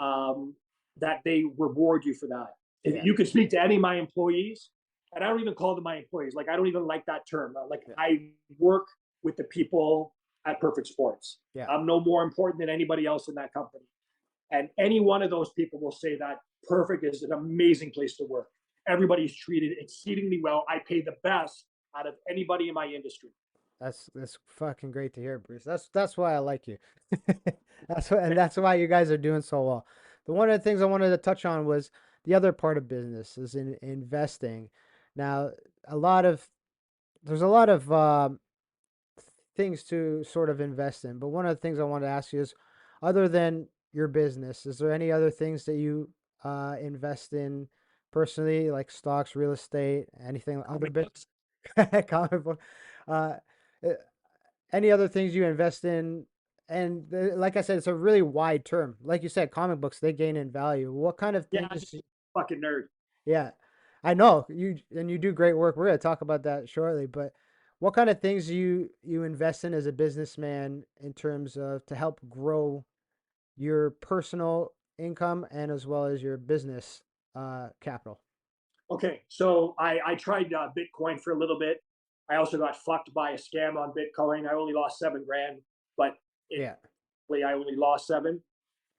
um, that they reward you for that. If
Yeah,
you could speak to any of my employees, and I don't even call them my employees, like, I don't even like that term. Like,
yeah,
I work with the people at Perfect Sports.
yeah.
I'm no more important than anybody else in that company. And any one of those people will say that Perfect is an amazing place to work. Everybody's treated exceedingly well. I pay the best out of anybody in my industry.
That's fucking great to hear, Bruce. That's why I like you. That's why you guys are doing so well. But one of the things I wanted to touch on was the other part of business is in investing. Now, a lot of there's a lot of things to sort of invest in. But one of the things I wanted to ask you is, other than your business, is there any other things that you invest in personally, like stocks, real estate, anything, other
Comic
bit,
books.
comic book, uh, uh, any other things you invest in? And like I said, it's a really wide term. Like you said, comic books, they gain in value. What kind of
Yeah, I'm
things?
a fucking nerd.
Yeah, I know you, and you do great work. We're gonna talk about that shortly, but what kind of things you invest in as a businessman in terms of to help grow your personal income and as well as your business capital?
Okay, so I tried Bitcoin for a little bit. I also got fucked by a scam on Bitcoin. I only lost 7 grand, but it
Yeah,
I only lost seven.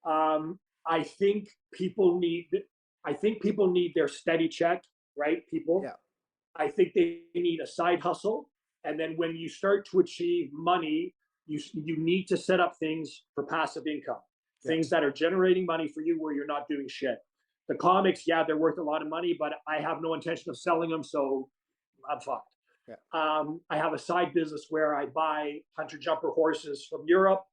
I think people need. I think people need their steady check, right? People.
yeah,
I think they need a side hustle, and then when you start to achieve money, you need to set up things for passive income,
yeah,
things that are generating money for you where you're not doing shit. The comics, yeah, they're worth a lot of money, but I have no intention of selling them, so I'm fucked.
yeah,
I have a side business where I buy hunter jumper horses from Europe.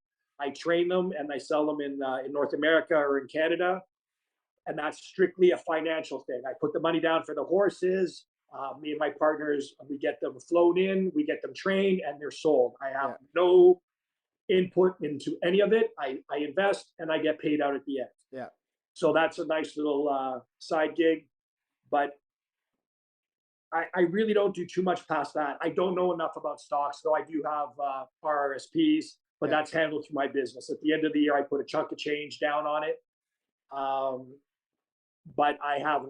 I train them and I sell them in North America or in Canada, and that's strictly a financial thing. I put the money down for the horses. Me and my partners, we get them flown in, we get them trained, and they're sold. I have
yeah,
no input into any of it. I invest and I get paid out at the end.
yeah.
So that's a nice little side gig. But I really don't do too much past that. I don't know enough about stocks, though I do have RRSPs, but
Yeah.
that's handled through my business. At the end of the year, I put a chunk of change down on it. Um, but I have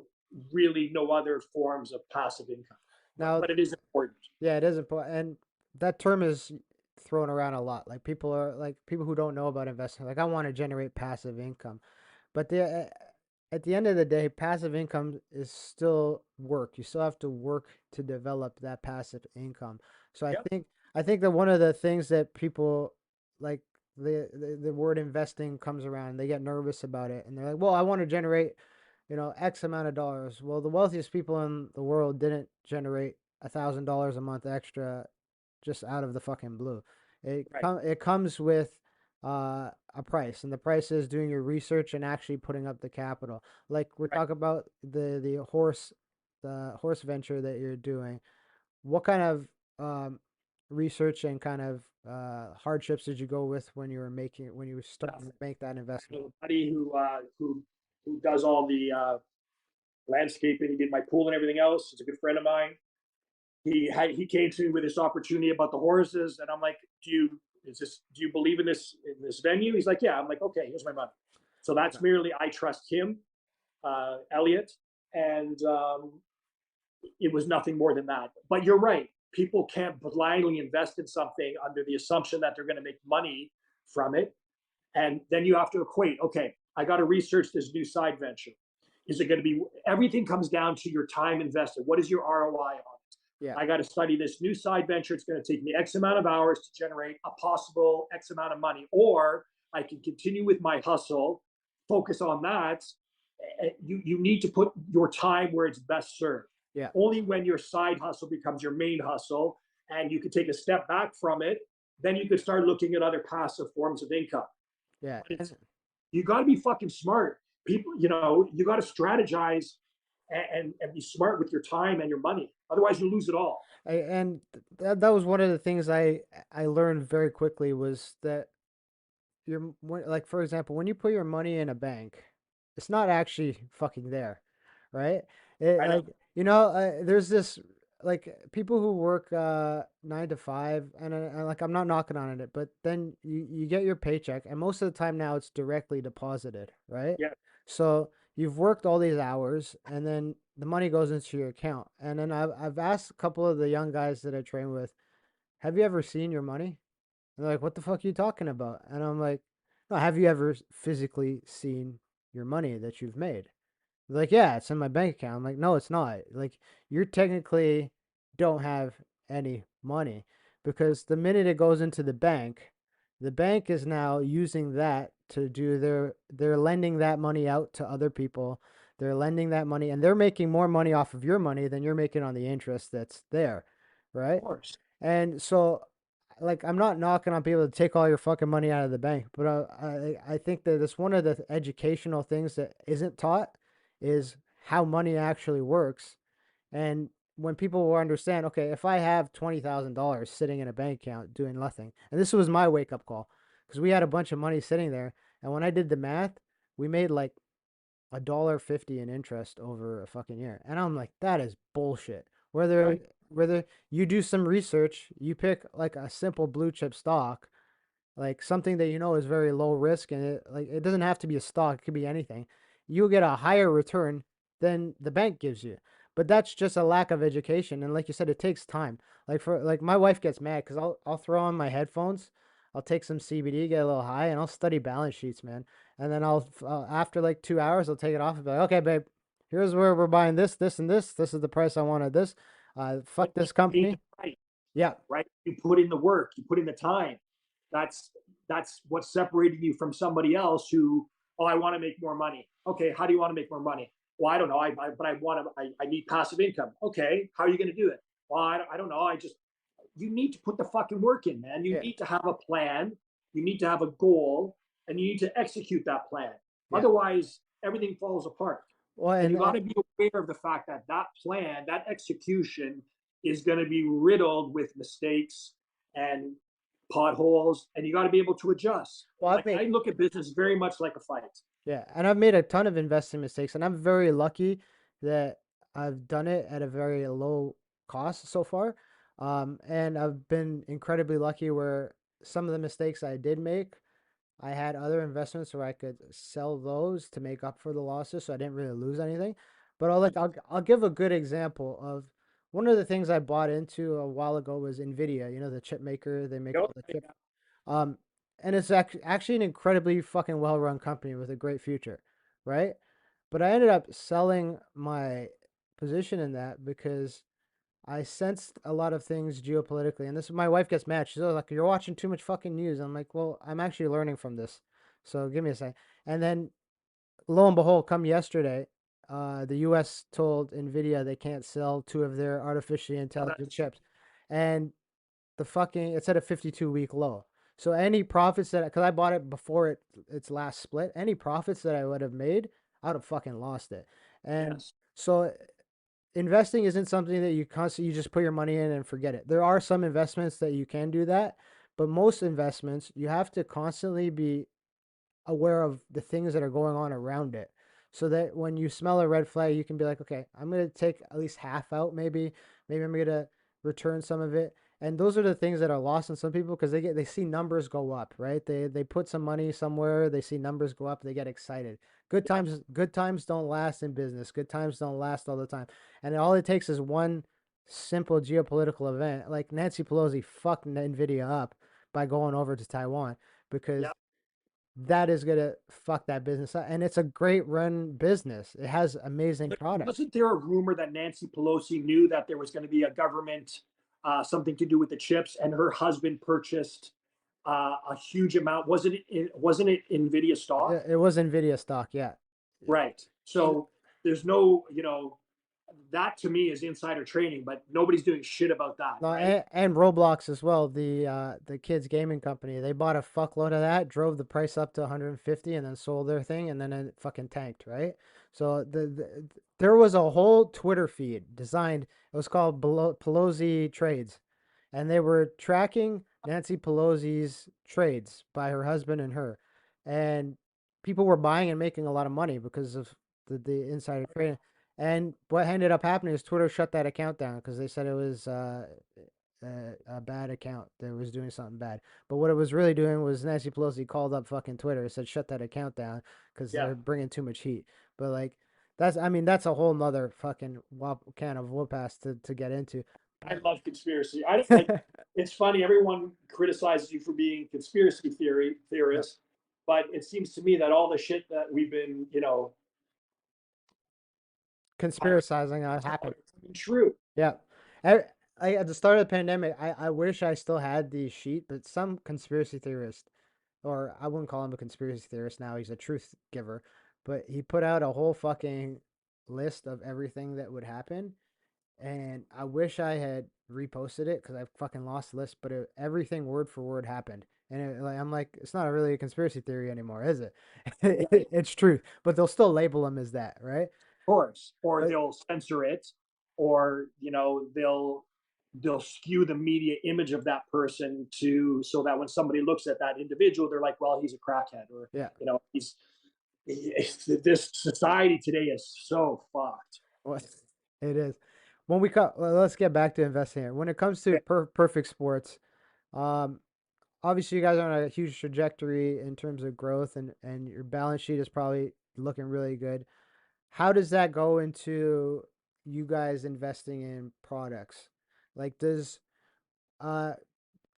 really no other forms of passive income.
Now,
But it is important.
yeah, it is important, and that term is thrown around a lot. Like people are like people who don't know about investing. Like I want to generate passive income, but at the end of the day, passive income is still work. You still have to work to develop that passive income. So
Yep.
I think that one of the things that people like the word investing comes around, they get nervous about it, and they're like, "Well, I want to generate, X amount of dollars." Well, the wealthiest people in the world didn't generate $1,000 a month extra just out of the fucking blue.
Right.
It comes with a price, and the price is doing your research and actually putting up the capital. Like we're
Right.
talking about the horse venture that you're doing. What kind of research and kind of hardships did you go with when you were starting to
Nothing.
make that
I
investment?
have a buddy who does all the landscaping. He did my pool and everything else. He's a good friend of mine. He came to me with this opportunity about the horses, and I'm like, do you believe in this venue? He's like, yeah. I'm like, okay, here's my money. So that's merely I trust him, Elliot, and it was nothing more than that. But you're right. People can't blindly invest in something under the assumption that they're going to make money from it. And then you have to equate, okay, I got to research this new side venture. Is it going to be, everything comes down to your time invested. What is your ROI on it?
Yeah,
I got to study this new side venture. It's going to take me X amount of hours to generate a possible X amount of money. Or I can continue with my hustle, focus on that. You need to put your time where it's best served.
yeah,
Only when your side hustle becomes your main hustle and you can take a step back from it, then you could start looking at other passive forms of income.
yeah.
But it's, you got to be fucking smart. People, you got to strategize and be smart with your time and your money. Otherwise, you lose it all.
And that was one of the things I learned very quickly was that like for example, when you put your money in a bank, it's not actually fucking there, right? It
I know.
like there's this like people who work 9 to 5, and like I'm not knocking on it, but then you get your paycheck, and most of the time now it's directly deposited, right?
Yeah.
So you've worked all these hours, and then the money goes into your account, and then I've asked a couple of the young guys that I train with, have you ever seen your money? And they're like, what the fuck are you talking about? And I'm like, no, have you ever physically seen your money that you've made? They're like, yeah, it's in my bank account. I'm like, no, it's not. Like, you technically don't have any money because the minute it goes into the bank is now using that to do they're lending that money out to other people. They're lending that money and they're making more money off of your money than you're making on the interest that's there,
Of
right?
course.
And so, like, I'm not knocking on people to take all your fucking money out of the bank, but I think that it's one of the educational things that isn't taught is how money actually works. And when people will understand, okay, if I have $20,000 sitting in a bank account doing nothing, and this was my wake up call because we had a bunch of money sitting there, and when I did the math, we made like $1.50 in interest over a fucking year. And I'm like, that is bullshit. Whether
Right.
whether you do some research, you pick like a simple blue chip stock, like something that you know is very low risk, and it doesn't have to be a stock, it could be anything. You'll get a higher return than the bank gives you. But that's just a lack of education, and like you said, it takes time. Like for like my wife gets mad because I'll throw on my headphones, I'll take some CBD, get a little high, and I'll study balance sheets, man. And then after like 2 hours, I'll take it off and be like, okay, babe, here's where we're buying this, this, and this. This is the price I wanted. This,
But
fuck this
you gain
company.
the right,
Yeah,
right? You put in the work, you put in the time. That's that's what's separating you from somebody else who, oh, I want to make more money. Okay, how do you want to make more money? Well, I don't know. But I want to. I need passive income. Okay, how are you going to do it? Well, I don't know. I just you need to put the fucking work in, man. You
yeah,
need to have a plan. You need to have a goal, and you need to execute that plan.
yeah.
Otherwise, everything falls apart.
Well,
And
and
you got to be aware of the fact that that plan, that execution is going to be riddled with mistakes and potholes, and you got to be able to adjust.
well, I've
Like
made
I look at business very much like a fight.
Yeah, and I've made a ton of investing mistakes, and I'm very lucky that I've done it at a very low cost so far. And I've been incredibly lucky where some of the mistakes I did make, I had other investments where I could sell those to make up for the losses, so I didn't really lose anything. But I'll give a good example of one of the things I bought into a while ago was Nvidia, you know, the chip maker. They make
Yep.
all the chip. Um, and it's actually an incredibly fucking well-run company with a great future, right? But I ended up selling my position in that because I sensed a lot of things geopolitically, and this my wife gets mad. She's like, "You're watching too much fucking news." I'm like, "Well, I'm actually learning from this, so give me a sec." And then, lo and behold, come yesterday, the U.S. told Nvidia they can't sell two of their artificially
Yeah,
intelligent
that's
chips, and the fucking it's at a 52-week low. So any profits that because I bought it before its last split, any profits that I would have made, I would have fucking lost it. And
yes.
so investing isn't something that you constantly you just put your money in and forget it. There are some investments that you can do that, but most investments you have to constantly be aware of the things that are going on around it so that when you smell a red flag you can be like, okay, I'm going to take at least half out, maybe I'm going to return some of it. And those are the things that are lost in some people because they see numbers go up, right? They put some money somewhere, they see numbers go up, they get excited.
Yeah.
Good times don't last in business. Good times don't last all the time. And all it takes is one simple geopolitical event like Nancy Pelosi fucked Nvidia up by going over to Taiwan because
Yeah.
that is gonna fuck that business up. And it's a great run business. It has amazing
But
products.
wasn't there a rumor that Nancy Pelosi knew that there was going to be a government, something to do with the chips, and her husband purchased a huge amount? Wasn't it Nvidia stock?
It was Nvidia stock, yeah.
Right.
And
So there's no, that to me is insider trading, but nobody's doing shit about that,
no,
right?
and Roblox as well, the kids gaming company. They bought a fuckload of that, drove the price up to 150, and then sold their thing, and then it fucking tanked, right? So there was a whole Twitter feed designed. It was called Pelosi Trades, and they were tracking Nancy Pelosi's trades by her husband and her, and people were buying and making a lot of money because of the insider trading. And what ended up happening is Twitter shut that account down because they said it was a bad account that was doing something bad. But what it was really doing was Nancy Pelosi called up fucking Twitter and said shut that account down because
Yeah.
they're bringing too much heat. But like that's I mean that's a whole nother fucking can of whoop ass to get into.
I
But
love conspiracy. I don't like. It's funny. Everyone criticizes you for being conspiracy
yeah,
theorist, but it seems to me that all the shit that we've been, talking
conspiracizing
about
happened.
is coming true.
Yeah. I, at the start of the pandemic, I wish I still had the sheet, but some conspiracy theorist, or I wouldn't call him a conspiracy theorist now, he's a truth giver, but he put out a whole fucking list of everything that would happen. And I wish I had reposted it because I fucking lost the list, but everything word for word happened. And I'm like, it's not really a conspiracy theory anymore, is it?
Right.
It's truth, but they'll still label them as that, right?
Course, or
But
they'll censor it, or they'll skew the media image of that person to so that when somebody looks at that individual, they're like, well, he's a crackhead, or
yeah,
he's this society today is so fucked.
well, it is. When we cut, let's get back to investing here. When it comes to
Okay.
perfect sports, um, obviously you guys are on a huge trajectory in terms of growth, and your balance sheet is probably looking really good. How does that go into you guys investing in products? Like, does uh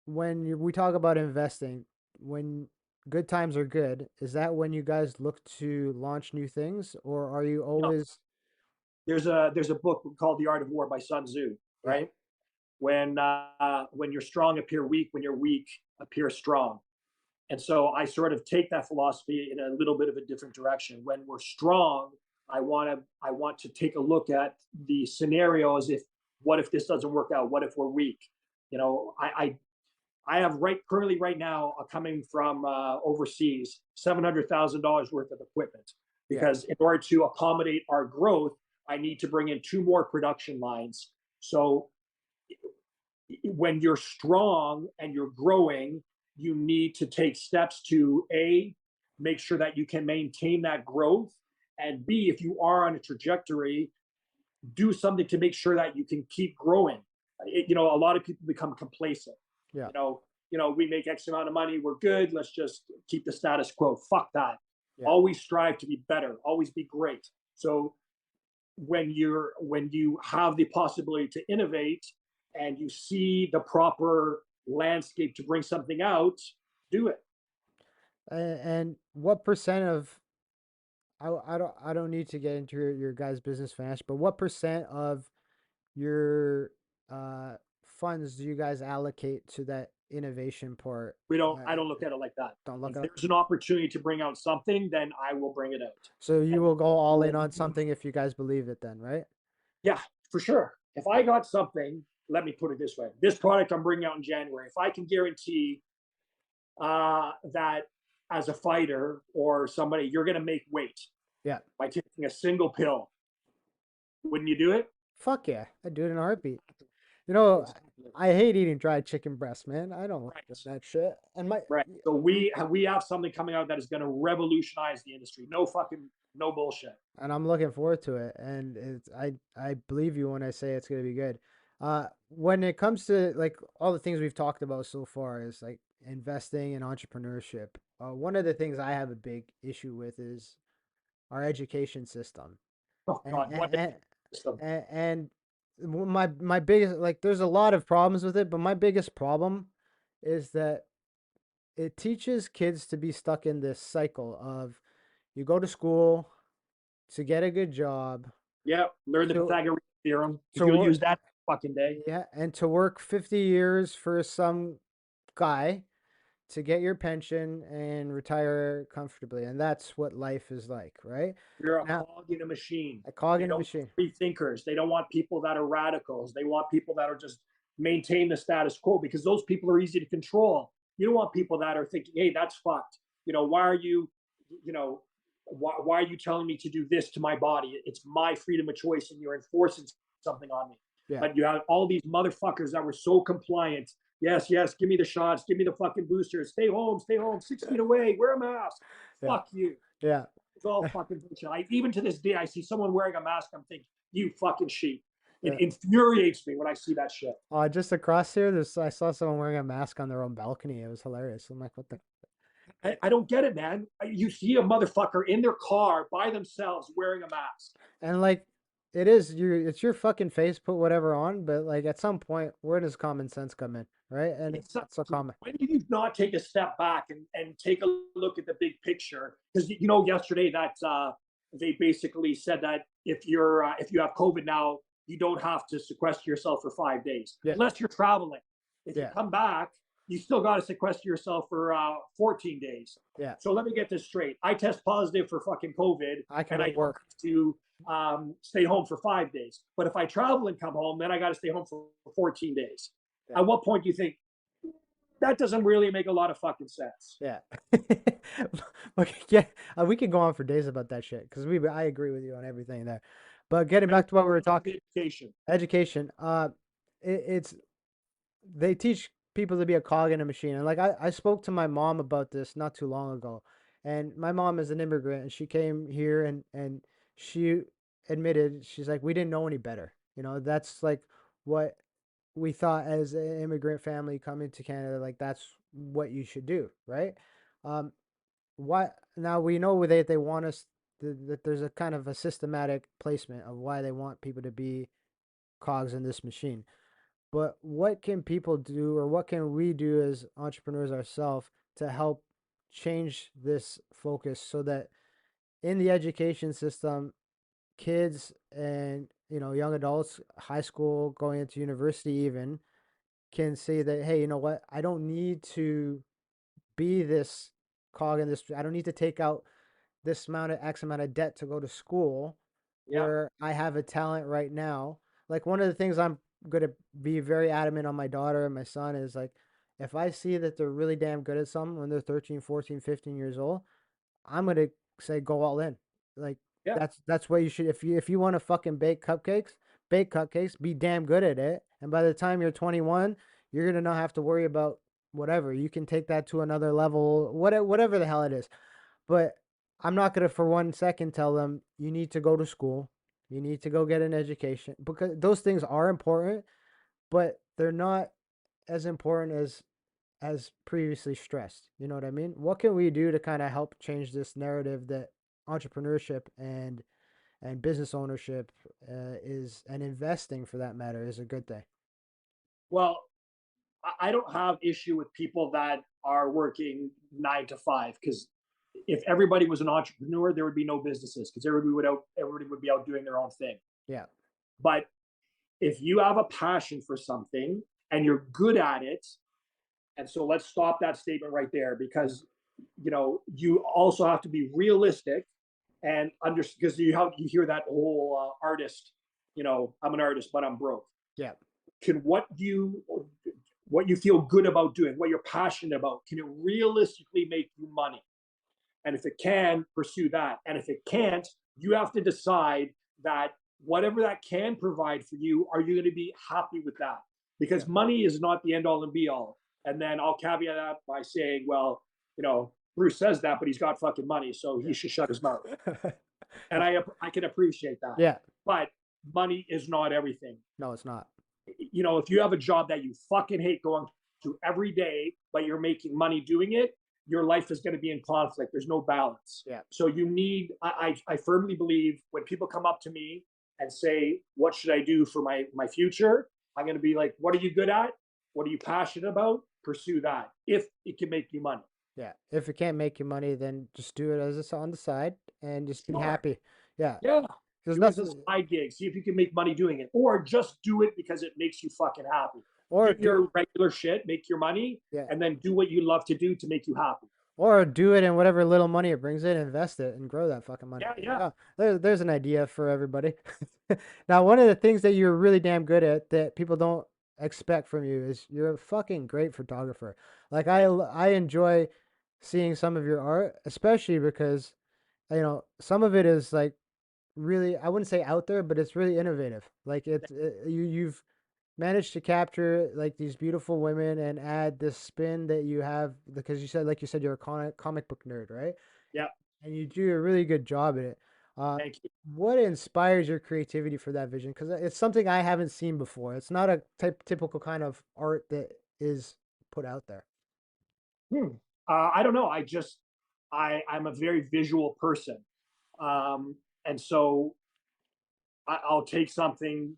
when we talk about investing, when good times are good, is that when you guys look to launch new things, or are you
No,
always
there's a book called The Art of War by Sun Tzu,
yeah,
right? When you're strong, appear weak. When you're weak, appear strong. And so I sort of take that philosophy in a little bit of a different direction. When we're strong, I want to take a look at the scenario as if what if this doesn't work out? What if we're weak? I have currently right now coming from overseas $700,000 worth of equipment
yeah,
because in order to accommodate our growth, I need to bring in two more production lines. So when you're strong and you're growing, you need to take steps to A, make sure that you can maintain that growth. And B, if you are on a trajectory, do something to make sure that you can keep growing. A lot of people become complacent.
Yeah.
You know, we make X amount of money, we're good. Let's just keep the status quo. Fuck that.
Yeah.
Always strive to be better. Always be great. So when you have the possibility to innovate and you see the proper landscape to bring something out, do it.
And what percent of I don't need to get into your guys' business finance, but what percent of your uh funds do you guys allocate to that innovation part?
We don't I don't look at it like that.
Don't look
If
at it.
there's an opportunity to bring out something, then I will bring it out.
So you
And
will go all in on something if you guys believe it then, right?
yeah, for sure. If I got something, let me put it this way: this product I'm bringing out in January, if I can guarantee that as a fighter or somebody, you're going to make weight
Yeah.
by taking a single pill, wouldn't you do it?
Fuck yeah. I'd do it in a heartbeat. You know,
Exactly.
I hate eating dried chicken breast, man. I don't like
Right.
that shit. And my
Right. So we have something coming out that is going to revolutionize the industry. No bullshit.
and I'm looking forward to it. And I believe you when I say it's gonna be good. When it comes to like all the things we've talked about so far is like investing in entrepreneurship. One of the things I have a big issue with is our education system.
Oh
And
God, what
and
a system.
and my biggest like there's a lot of problems with it, but my biggest problem is that it teaches kids to be stuck in this cycle of you go to school to get a good job
Yeah, learn the
to
Pythagorean theorem because
to
you'll
work
use that fucking day.
yeah and to work 50 years for some guy to get your pension and retire comfortably, and that's what life is like, right?
You're a
Now
cog in a machine.
a cog
They
in a
don't want
machine.
free thinkers. They don't want people that are radicals. They want people that are just maintain the status quo because those people are easy to control. You don't want people that are thinking, hey, that's fucked. Why are you, you know, why are you telling me to do this to my body? It's my freedom of choice and you're enforcing something on me.
Yeah.
But you have all these motherfuckers that were so compliant. Yes, yes, give me the shots, give me the fucking boosters. Stay home, 6 feet away, wear a mask.
Yeah.
Fuck you.
Yeah.
It's all fucking bullshit. Even to this day, I see someone wearing a mask. I'm thinking, you fucking sheep. It
Yeah.
infuriates me when I see that shit.
Just across here, I saw someone wearing a mask on their own balcony. It was hilarious. I'm like, what the?
I don't get it, man. You see a motherfucker in their car by themselves wearing a mask.
And like, it's your fucking face. Put whatever on, but like at some point, where does common sense come in, right? And it's not so
Exactly.
common.
When do you not take a step back and take a look at the big picture? Because yesterday that they basically said that if you have COVID now, you don't have to sequester yourself for 5 days
Yeah.
unless you're traveling. If you
Yeah.
come back, you still got to sequester yourself for 14 days.
Yeah.
So let me get this straight. I test positive for fucking COVID,
I can
and
go
I
to
don't
work.
have to stay home for 5 days. But if I travel and come home, then I got to stay home for 14 days.
Yeah.
At what point do you think that doesn't really make a lot of fucking sense?
Yeah. Okay, yeah, we can go on for days about that shit because I agree with you on everything there. But getting
And
back to what we were talking,
education.
education. It's they teach people to be a cog in a machine, and like I spoke to my mom about this not too long ago, and my mom is an immigrant, and she came here and she admitted she's like we didn't know any better. That's like what we thought as an immigrant family coming to Canada, like that's what you should do, right? Um, why now we know that they want us that there's a kind of a systematic placement of why they want people to be cogs in this machine. But what can people do, or what can we do as entrepreneurs ourselves to help change this focus so that in the education system, kids and young adults, high school, going into university even, can say that, hey, you know what? I don't need to be this cog in this. I don't need to take out this amount of X amount of debt to go to school
Yeah,
where I have a talent right now. Like one of the things I'm going to be very adamant on my daughter and my son is like, if I see that they're really damn good at something when they're 13, 14, 15 years old, I'm going to say, go all in. Like
yeah,
that's what you should, if you want to fucking bake cupcakes, be damn good at it. And by the time you're 21, you're going to not have to worry about whatever. You can take that to another level, whatever the hell it is. But I'm not going to for 1 second tell them you need to go to school. You need to go get an education because those things are important, but they're not as important as previously stressed. You know what I mean? What can we do to kind of help change this narrative that entrepreneurship and business ownership is and investing for that matter is a good thing?
Well, I don't have issue with people that are working 9 to 5 because if everybody was an entrepreneur, there would be no businesses because everybody would be out doing their own thing.
Yeah,
But if you have a passion for something and you're good at it, and so let's stop that statement right there
yeah,
because you also have to be realistic and understand because you hear that whole artist, I'm an artist but I'm broke.
yeah,
Can what you feel good about doing, what you're passionate about, can it realistically make you money? And if it can, pursue that. And if it can't, you have to decide that whatever that can provide for you, are you going to be happy with that?
yeah,
Because money is not the end all and be all. And then I'll caveat that by saying, well, Bruce says that, but he's got fucking money, so he should shut his mouth.
yeah.
And I can appreciate that.
Yeah.
But money is not everything.
No, it's not.
If you have a job that you fucking hate going to every day, but you're making money doing it, your life is going to be in conflict. There's no balance.
Yeah.
So you need, I firmly believe when people come up to me and say, what should I do for my future? I'm going to be like, what are you good at? What are you passionate about? Pursue that if it can make you money.
Yeah. If it can't make you money, then just do it as it's on the side and just be
Sure.
happy. Yeah.
Yeah.
There's
Do it as a
nothing,
side gig. See if you can make money doing it, or just do it because it makes you fucking happy.
or
Do
do,
your regular shit, make your money,
yeah.
and then do what you love to do to make you happy.
Or do it in whatever little money it brings in, invest it and grow that fucking money.
Yeah, yeah.
Yeah. There's an idea for everybody. Now, one of the things that you're really damn good at that people don't expect from you is you're a fucking great photographer. Like
Thank
I enjoy seeing some of your art, especially because some of it is like really, I wouldn't say out there, but it's really innovative. Like you've managed to capture like these beautiful women and add this spin that you have because like you said, you're a comic book nerd, right?
Yeah,
And you do a really good job at it. Uh,
thank you.
what inspires your creativity for that vision? Because it's something I haven't seen before. It's not a typical kind of art that is put out there.
Hmm. I don't know. I'm a very visual person, and so I'll take something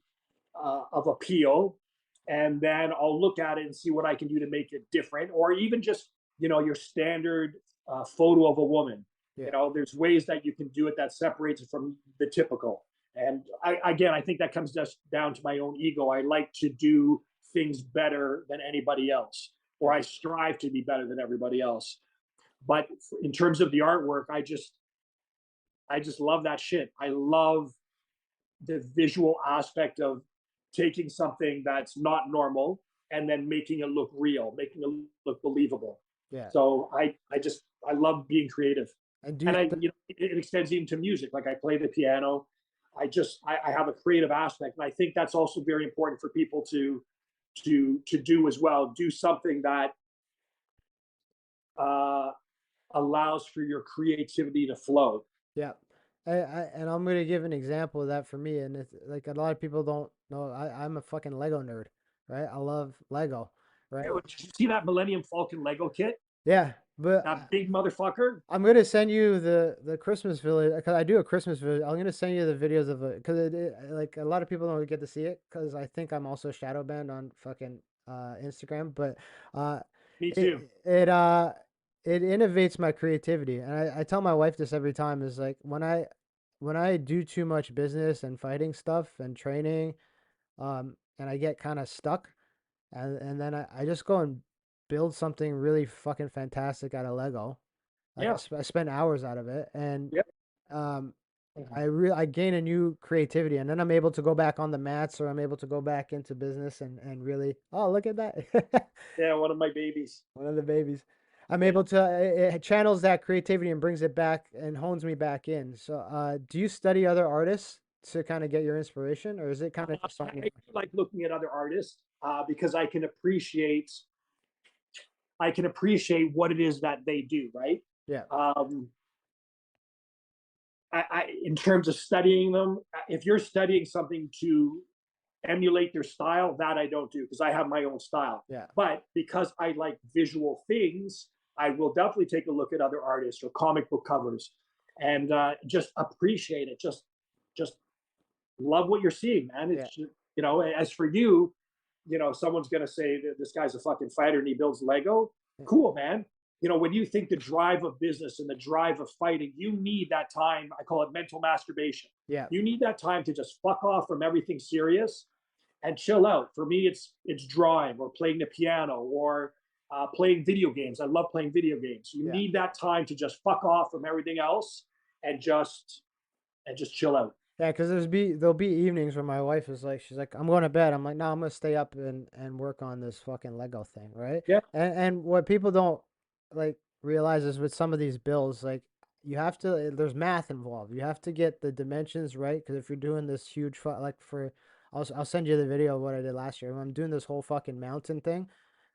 of appeal, and then I'll look at it and see what I can do to make it different, or even just your standard photo of a woman.
Yeah,
There's ways that you can do it that separates it from the typical. And I think that comes just down to my own ego. I like to do things better than anybody else, or
yeah,
I strive to be better than everybody else. But in terms of the artwork, I just love that shit. I love the visual aspect of taking something that's not normal and then making it look real, making it look believable.
yeah.
So I love being creative,
And do you
and it extends even to music. Like I play the piano. I have a creative aspect, and I think that's also very important for people to do as well. Do something that uh, allows for your creativity to flow.
Yeah. And I'm gonna give an example of that for me, and it's like a lot of people don't know. I'm a fucking Lego nerd, right? I love Lego, right?
Did you see that Millennium Falcon Lego kit?
Yeah, but
That big motherfucker.
I'm gonna send you the Christmas village because I do a Christmas village. I'm gonna send you the videos of it because like a lot of people don't get to see it because I think I'm also shadow banned on fucking Instagram, but uh,
Me
it
too.
it uh it innovates my creativity, and I tell my wife this every time is like when I do too much business and fighting stuff and training, and I get kind of stuck, and then I just go and build something really fucking fantastic out of Lego. Like
Yeah.
I spend hours out of it, and
Yep.
um, I gain a new creativity, and then I'm able to go back on the mats, or I'm able to go back into business and really, oh, look at that.
Yeah. One of my babies.
One of the babies. I'm
Yeah.
able to it channels that creativity and brings it back and hones me back in. So, do you study other artists to kind of get your inspiration, or is it kind of just on your
I like looking at other artists because I can appreciate what it is that they do. Right.
Yeah,
Um, in terms of studying them, if you're studying something to emulate their style, that I don't do because I have my own style.
Yeah.
But because I like visual things, I will definitely take a look at other artists or comic book covers and just appreciate it. Just love what you're seeing, man.
Yeah.
It's, you know, as for you, you know, someone's gonna say that this guy's a fucking fighter and he builds Lego.
Yeah.
Cool, man. You know, when you think the drive of business and the drive of fighting, you need that time. I call it mental masturbation.
Yeah.
You need that time to just fuck off from everything serious and chill out. For me, it's drawing or playing the piano or playing video games. I love playing video games. You
Yeah.
need that time to just fuck off from everything else and just chill out.
Yeah, because there'll be evenings where my wife is like, she's like, I'm going to bed. I'm like, no, I'm gonna stay up and work on this fucking Lego thing, right?
Yeah,
And what people don't like realize is with some of these builds, like you have to, there's math involved. You have to get the dimensions right because if you're doing this huge, like for, I'll send you the video of what I did last year. When I'm doing this whole fucking mountain thing,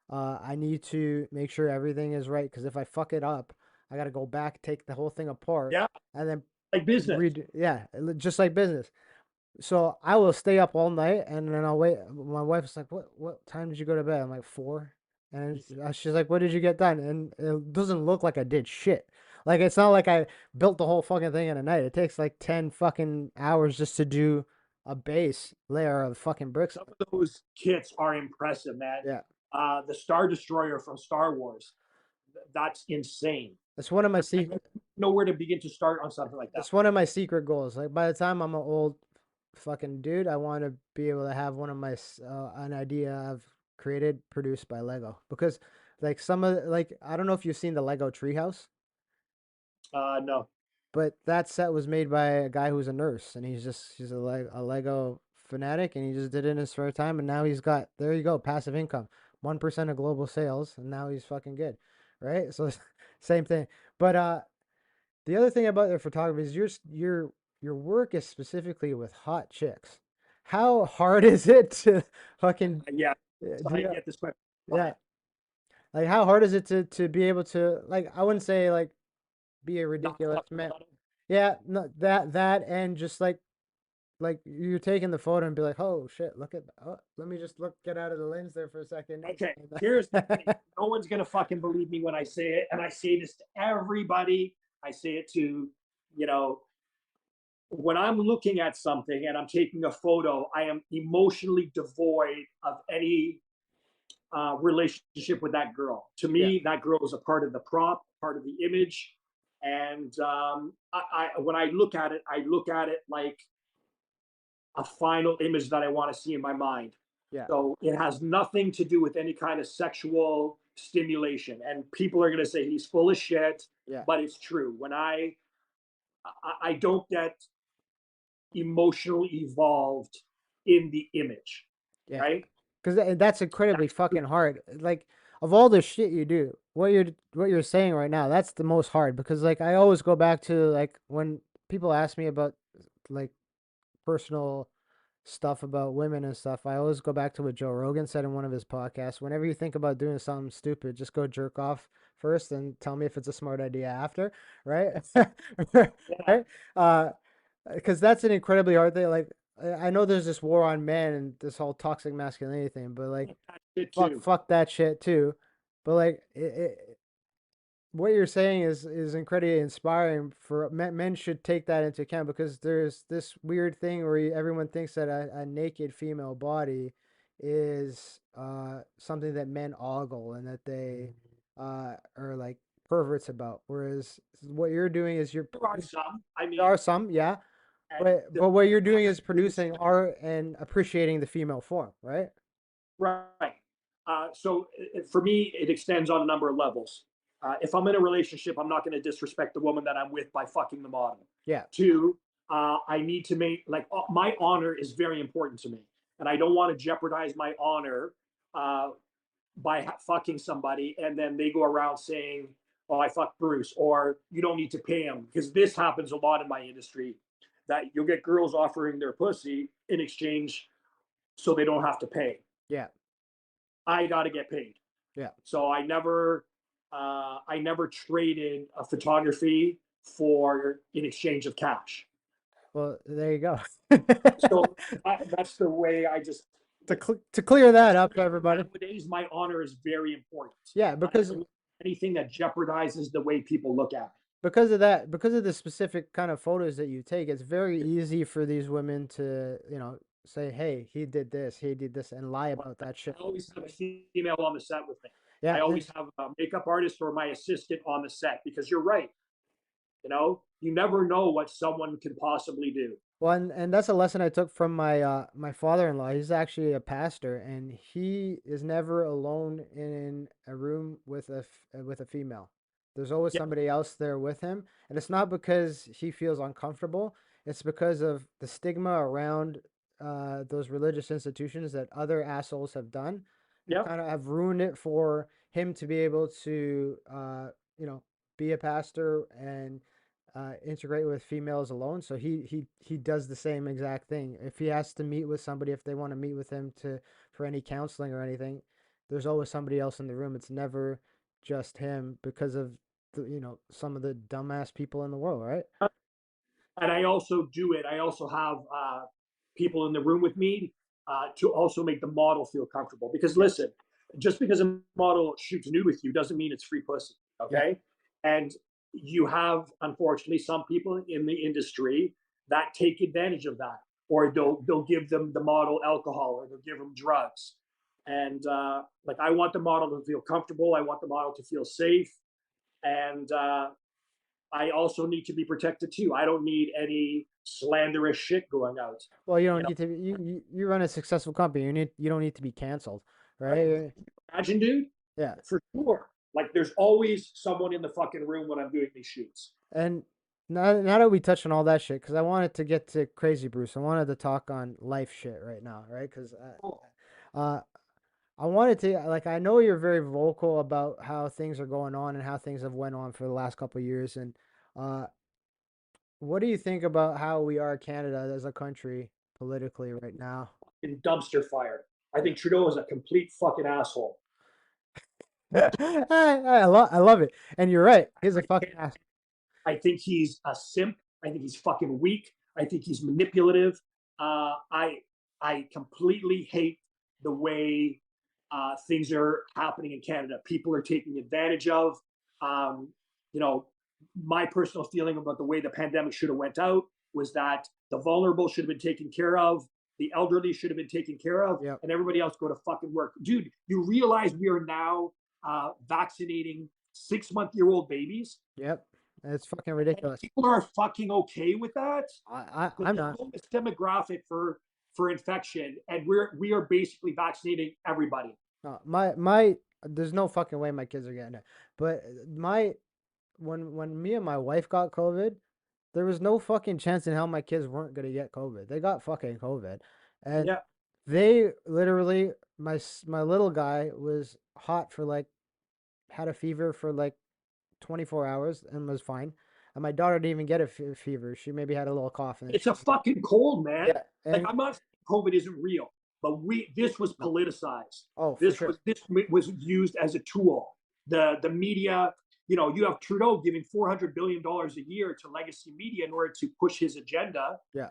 I need to make sure everything is right because if I fuck it up, I gotta go back, take the whole thing apart,
yeah,
and then
like business.
read. Yeah, just like business. So I will stay up all night and then I'll wait. My wife's like, "What time did you go to bed?" I'm like, 4. And she's like, "What did you get done?" And it doesn't look like I did shit. Like it's not like I built the whole fucking thing in a night. It takes like 10 fucking hours just to do a base layer of fucking bricks.
Some of those kits are impressive, man.
Yeah.
The Star Destroyer from Star Wars, that's insane.
That's one of my
I don't
secret
know where to begin to start on something like that.
That's one of my secret goals. Like by the time I'm an old fucking dude, I want to be able to have one of my an idea I've created produced by Lego because like some of like I don't know if you've seen the Lego Treehouse,
No.
but that set was made by a guy who's a nurse and he's a Lego fanatic and he just did it in his spare time and now he's got there you go passive income 1% of global sales and now he's fucking good, right? So same thing, but the other thing about your photography is your work is specifically with hot chicks. How hard is it to fucking
Yeah. So
do
I
you,
get this question a
yeah,
lot.
like how hard is it to be able to like I wouldn't say like be a
Not
ridiculous
fucking
man.
about it.
Yeah, no, that and just like you're taking the photo and be like, oh shit, look at oh, let me just look get out of the lens there for a second.
Okay. Here's the thing. No one's gonna fucking believe me when I say it, and I say this to everybody. I say it to, you know, when I'm looking at something and I'm taking a photo, I am emotionally devoid of any relationship with that girl. To
Yeah,
me, that girl is a part of the prop, part of the image. And when I look at it, I look at it like a final image that I want to see in my mind.
yeah,
So it has nothing to do with any kind of sexual stimulation. And people are going to say he's full of shit,
yeah,
but it's true. When I don't get emotionally evolved in the image,
yeah.
right?
Because that's incredibly fucking hard. Like of all the shit you do, what you're saying right now, that's the most hard. Because like I always go back to like when people ask me about like personal stuff about women and stuff, I always go back to what Joe Rogan said in one of his podcasts. Whenever you think about doing something stupid, just go jerk off first and tell me if it's a smart idea after, right?
Yeah,
Right? Uh, because that's an incredibly hard thing. Like I know there's this war on men and this whole toxic masculinity thing, but like
it too.
fuck that shit too. But like what you're saying is incredibly inspiring for men should take that into account because there's this weird thing where everyone thinks that a naked female body is something that men ogle and that they are like perverts about, whereas what you're doing is
There are some. I
there
mean,
are some, yeah,
and
but what you're doing is producing art and appreciating the female form, right?
right. So for me, it extends on a number of levels. If I'm in a relationship, I'm not going to disrespect the woman that I'm with by fucking the model.
Yeah,
Two, I need to make like my honor is very important to me, and I don't want to jeopardize my honor uh, by fucking somebody, and then they go around saying, "Oh, I fucked Bruce," or "You don't need to pay him," because this happens a lot in my industry. That you'll get girls offering their pussy in exchange so they don't have to pay.
yeah,
I got to get paid.
yeah,
So I never traded a photography for in exchange of cash.
Well, there you go.
So that's the way I just.
To clear that
That's
up for everybody.
nowadays. My honor is very important.
Yeah,
I
because
don't anything that jeopardizes the way people look at
of that, because of the specific kind of photos that you take, it's very
me.
easy for these women to, say, "Hey, he did this," and lie about that shit.
I always have a female on the set with me.
Yeah,
I always have a makeup artist or my assistant on the set because you're right. You never know what someone can possibly do.
well, and that's a lesson I took from my father-in-law. He's actually a pastor, and he is never alone in a room with with a female. There's always
Yeah,
somebody else there with him, and it's not because he feels uncomfortable. It's because of the stigma around those religious institutions that other assholes have done. Have
yeah.
kind of have ruined it for him to be able to, be a pastor and integrate with females alone. So he does the same exact thing. If he has to meet with somebody, if they want to meet with him to for any counseling or anything, there's always somebody else in the room. It's never just him because of some of the dumbass people in the world, right?
And I also do it. I also have people in the room with me to also make the model feel comfortable. Because
Yeah,
listen, just because a model shoots nude with you doesn't mean it's free pussy.
yeah.
Okay, and you have unfortunately some people in the industry that take advantage of that, or they'll give them the model alcohol, or they'll give them drugs. And like I want the model to feel comfortable. I want the model to feel safe, and I also need to be protected too. I don't need any slanderous shit going out.
Well, you
You
don't
know,
need to. You run a successful company. You don't need to be canceled,
right?
right?
Imagine, dude,
Yeah.
for sure. Like, there's always someone in the fucking room when I'm doing these shoots.
And now that we touched on all that shit, because I wanted to get to Crazy Bruce, I wanted to talk on life shit right now, right? Because
Oh,
uh, I wanted to like I know you're very vocal about how things are going on and how things have went on for the last couple of years, and uh, what do you think about how we are Canada as a country politically right now?
in dumpster fire. I think Trudeau is a complete fucking asshole.
I love it, and you're right. He's a fucking ass.
I think he's a simp. I think he's fucking weak. I think he's manipulative. I completely hate the way things are happening in Canada. People are taking advantage of. Um, you know, my personal feeling about the way the pandemic should have went out was that the vulnerable should have been taken care of, the elderly should have been taken care of,
Yep,
and everybody else go to fucking work. Dude, you realize we are now vaccinating 6-month-old babies,
yep. It's fucking
and
ridiculous.
people are fucking okay with that.
I'm
The
not.
lowest demographic for infection, and we are basically vaccinating everybody.
My there's no fucking way my kids are getting it. But my when me and my wife got COVID, there was no fucking chance in hell my kids weren't gonna get COVID. They got fucking COVID, and
Yeah,
they literally my little guy was hot for like had a fever for like 24 hours and was fine. And my daughter didn't even get a fever. She maybe had a little cough and then
it's
she
a fucking cold, man.
yeah.
Like,
And
I'm not saying COVID isn't real, but this was
no,
politicized.
oh for
This
sure.
was this was used as a tool. The media, you have Trudeau giving $400 billion a year to legacy media in order to push his agenda.
Yeah.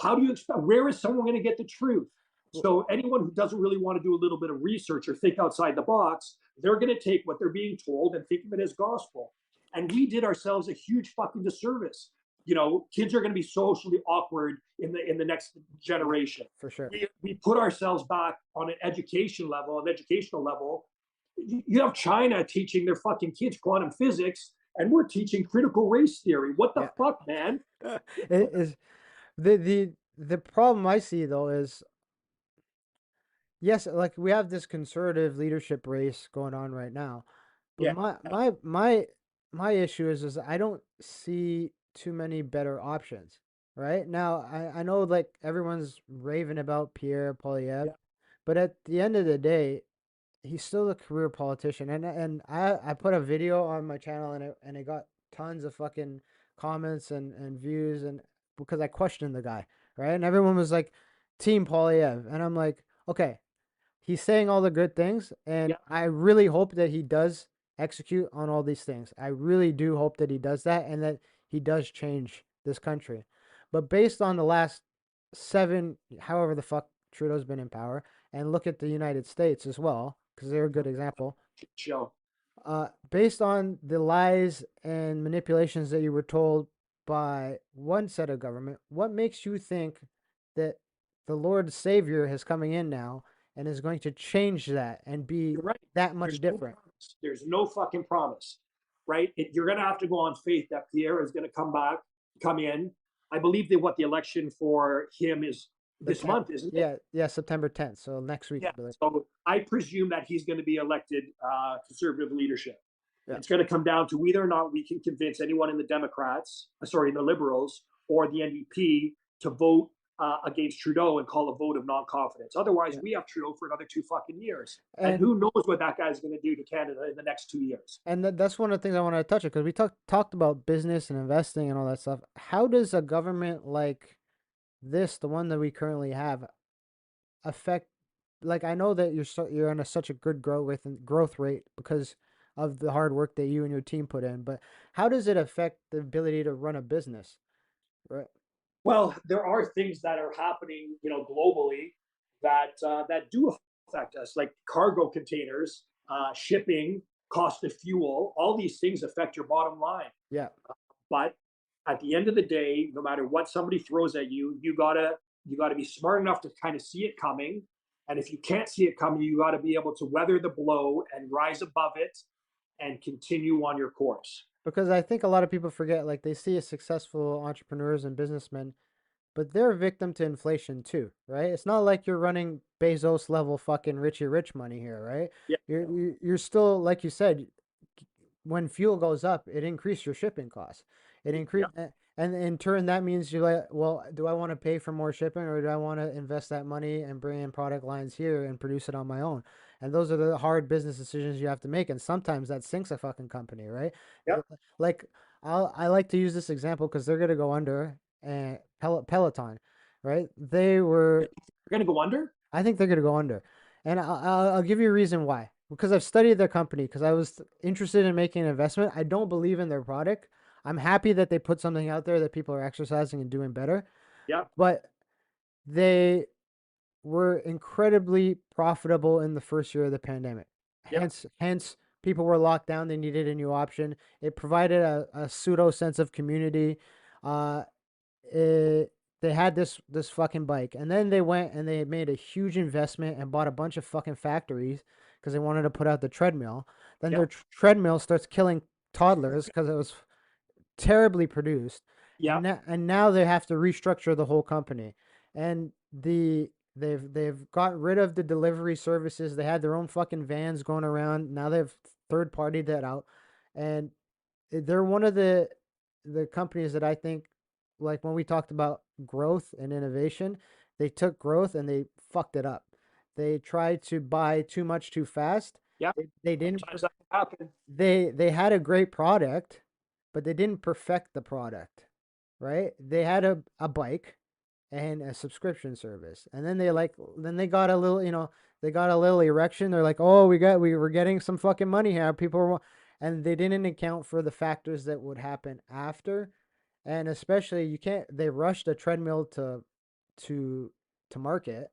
How do you expect? Where is someone going to get the truth?
Well,
So anyone who doesn't really want to do a little bit of research or think outside the box, they're going to take what they're being told and think of it as gospel. And we did ourselves a huge fucking disservice. Kids are going to be socially awkward in the next
yeah,
generation.
for sure.
We put ourselves back on an educational level. You have China teaching their fucking kids quantum physics, and we're teaching critical race theory. What the
Yeah.
fuck, man?
It is the problem I see though is yes, like we have this conservative leadership race going on right now. But
Yeah,
my issue is I don't see too many better options. Right now, I know like everyone's raving about Pierre Poilievre,
yeah.
but at the end of the day, he's still a career politician. And I put a video on my channel and it got tons of fucking comments and views and because I questioned the guy, right? And everyone was like, Team Poilievre, and I'm like, okay, he's saying all the good things, and
Yeah,
I really hope that he does execute on all these things. I really do hope that he does that, and that he does change this country. But based on the last seven, however the fuck Trudeau's been in power, and look at the United States as well, because they're a good example.
Show.
Based on the lies and manipulations that you were told by one set of government, what makes you think that the Lord Savior is coming in now and is going to change that and be
You're right.
that much
There's no
different?
promise. There's no fucking promise, right? You're going to have to go on faith that Pierre is going to come back, come in. I believe that what the election for him is
The
this
10th.
month, isn't it?
Yeah, yeah, September 10th. So next week,
Yeah.
I believe.
So I presume that he's going to be elected conservative leadership.
Yeah.
It's going to come down to whether or not we can convince anyone in the Democrats, sorry, the Liberals or the NDP to vote against Trudeau and call a vote of non-confidence. Otherwise,
Yeah.
we have Trudeau for another 2 fucking years. And
And
who knows what that guy's going to do to Canada in the next 2 years.
that's one of the things I want to touch on because we talked about business and investing and all that stuff. How does a government like this, the one that we currently have, affect, like I know that you're on such a good growth rate because of the hard work that you and your team put in, but how does it affect the ability to run a business? Right.
Well, there are things that are happening, globally that do affect us, like cargo containers, shipping, cost of fuel. All these things affect your bottom line.
Yeah.
But at the end of the day, no matter what somebody throws at you, you gotta be smart enough to kind of see it coming. And if you can't see it coming, you got to be able to weather the blow and rise above it and continue on your course.
Because I think a lot of people forget, like they see successful entrepreneurs and businessmen, but they're a victim to inflation too, right? It's not like you're running Bezos level fucking Richie Rich money here, right?
Yeah,
You're still, like you said, when fuel goes up, it increased your shipping costs. It
yeah,
increased, and in turn, that means you're like, well, do I want to pay for more shipping or do I want to invest that money and bring in product lines here and produce it on my own? And those are the hard business decisions you have to make. And sometimes that sinks a fucking company, right?
yeah.
Like, I like to use this example because they're gonna go under and Peloton, right? They were,
You're gonna go under.
I think they're going to go under. And I'll give you a reason why. Because I've studied their company, because I was interested in making an investment. I don't believe in their product. I'm happy that they put something out there that people are exercising and doing better.
Yeah,
But they were incredibly profitable in the first year of the pandemic.
yeah,
Hence, people were locked down. They needed a new option. It provided a pseudo sense of community. Uh, it, they had this fucking bike, and then they went and they made a huge investment and bought a bunch of fucking factories because they wanted to put out the treadmill. Then
yeah,
their treadmill starts killing toddlers because it was terribly produced,
yeah,
and now they have to restructure the whole company, and they've got rid of the delivery services. They had their own fucking vans going around. Now they've third partied that out, and they're one of the companies that I think, like when we talked about growth and innovation, they took growth and they fucked it up. They tried to buy too much too fast.
yeah.
They didn't
Sometimes that can happen.
they had a great product, but they didn't perfect the product, right? They had a bike and a subscription service. And then they got a little, they got a little erection. They're like, "Oh, we were getting some fucking money here. People were," and they didn't account for the factors that would happen after. And especially you can't they rushed a treadmill to to market.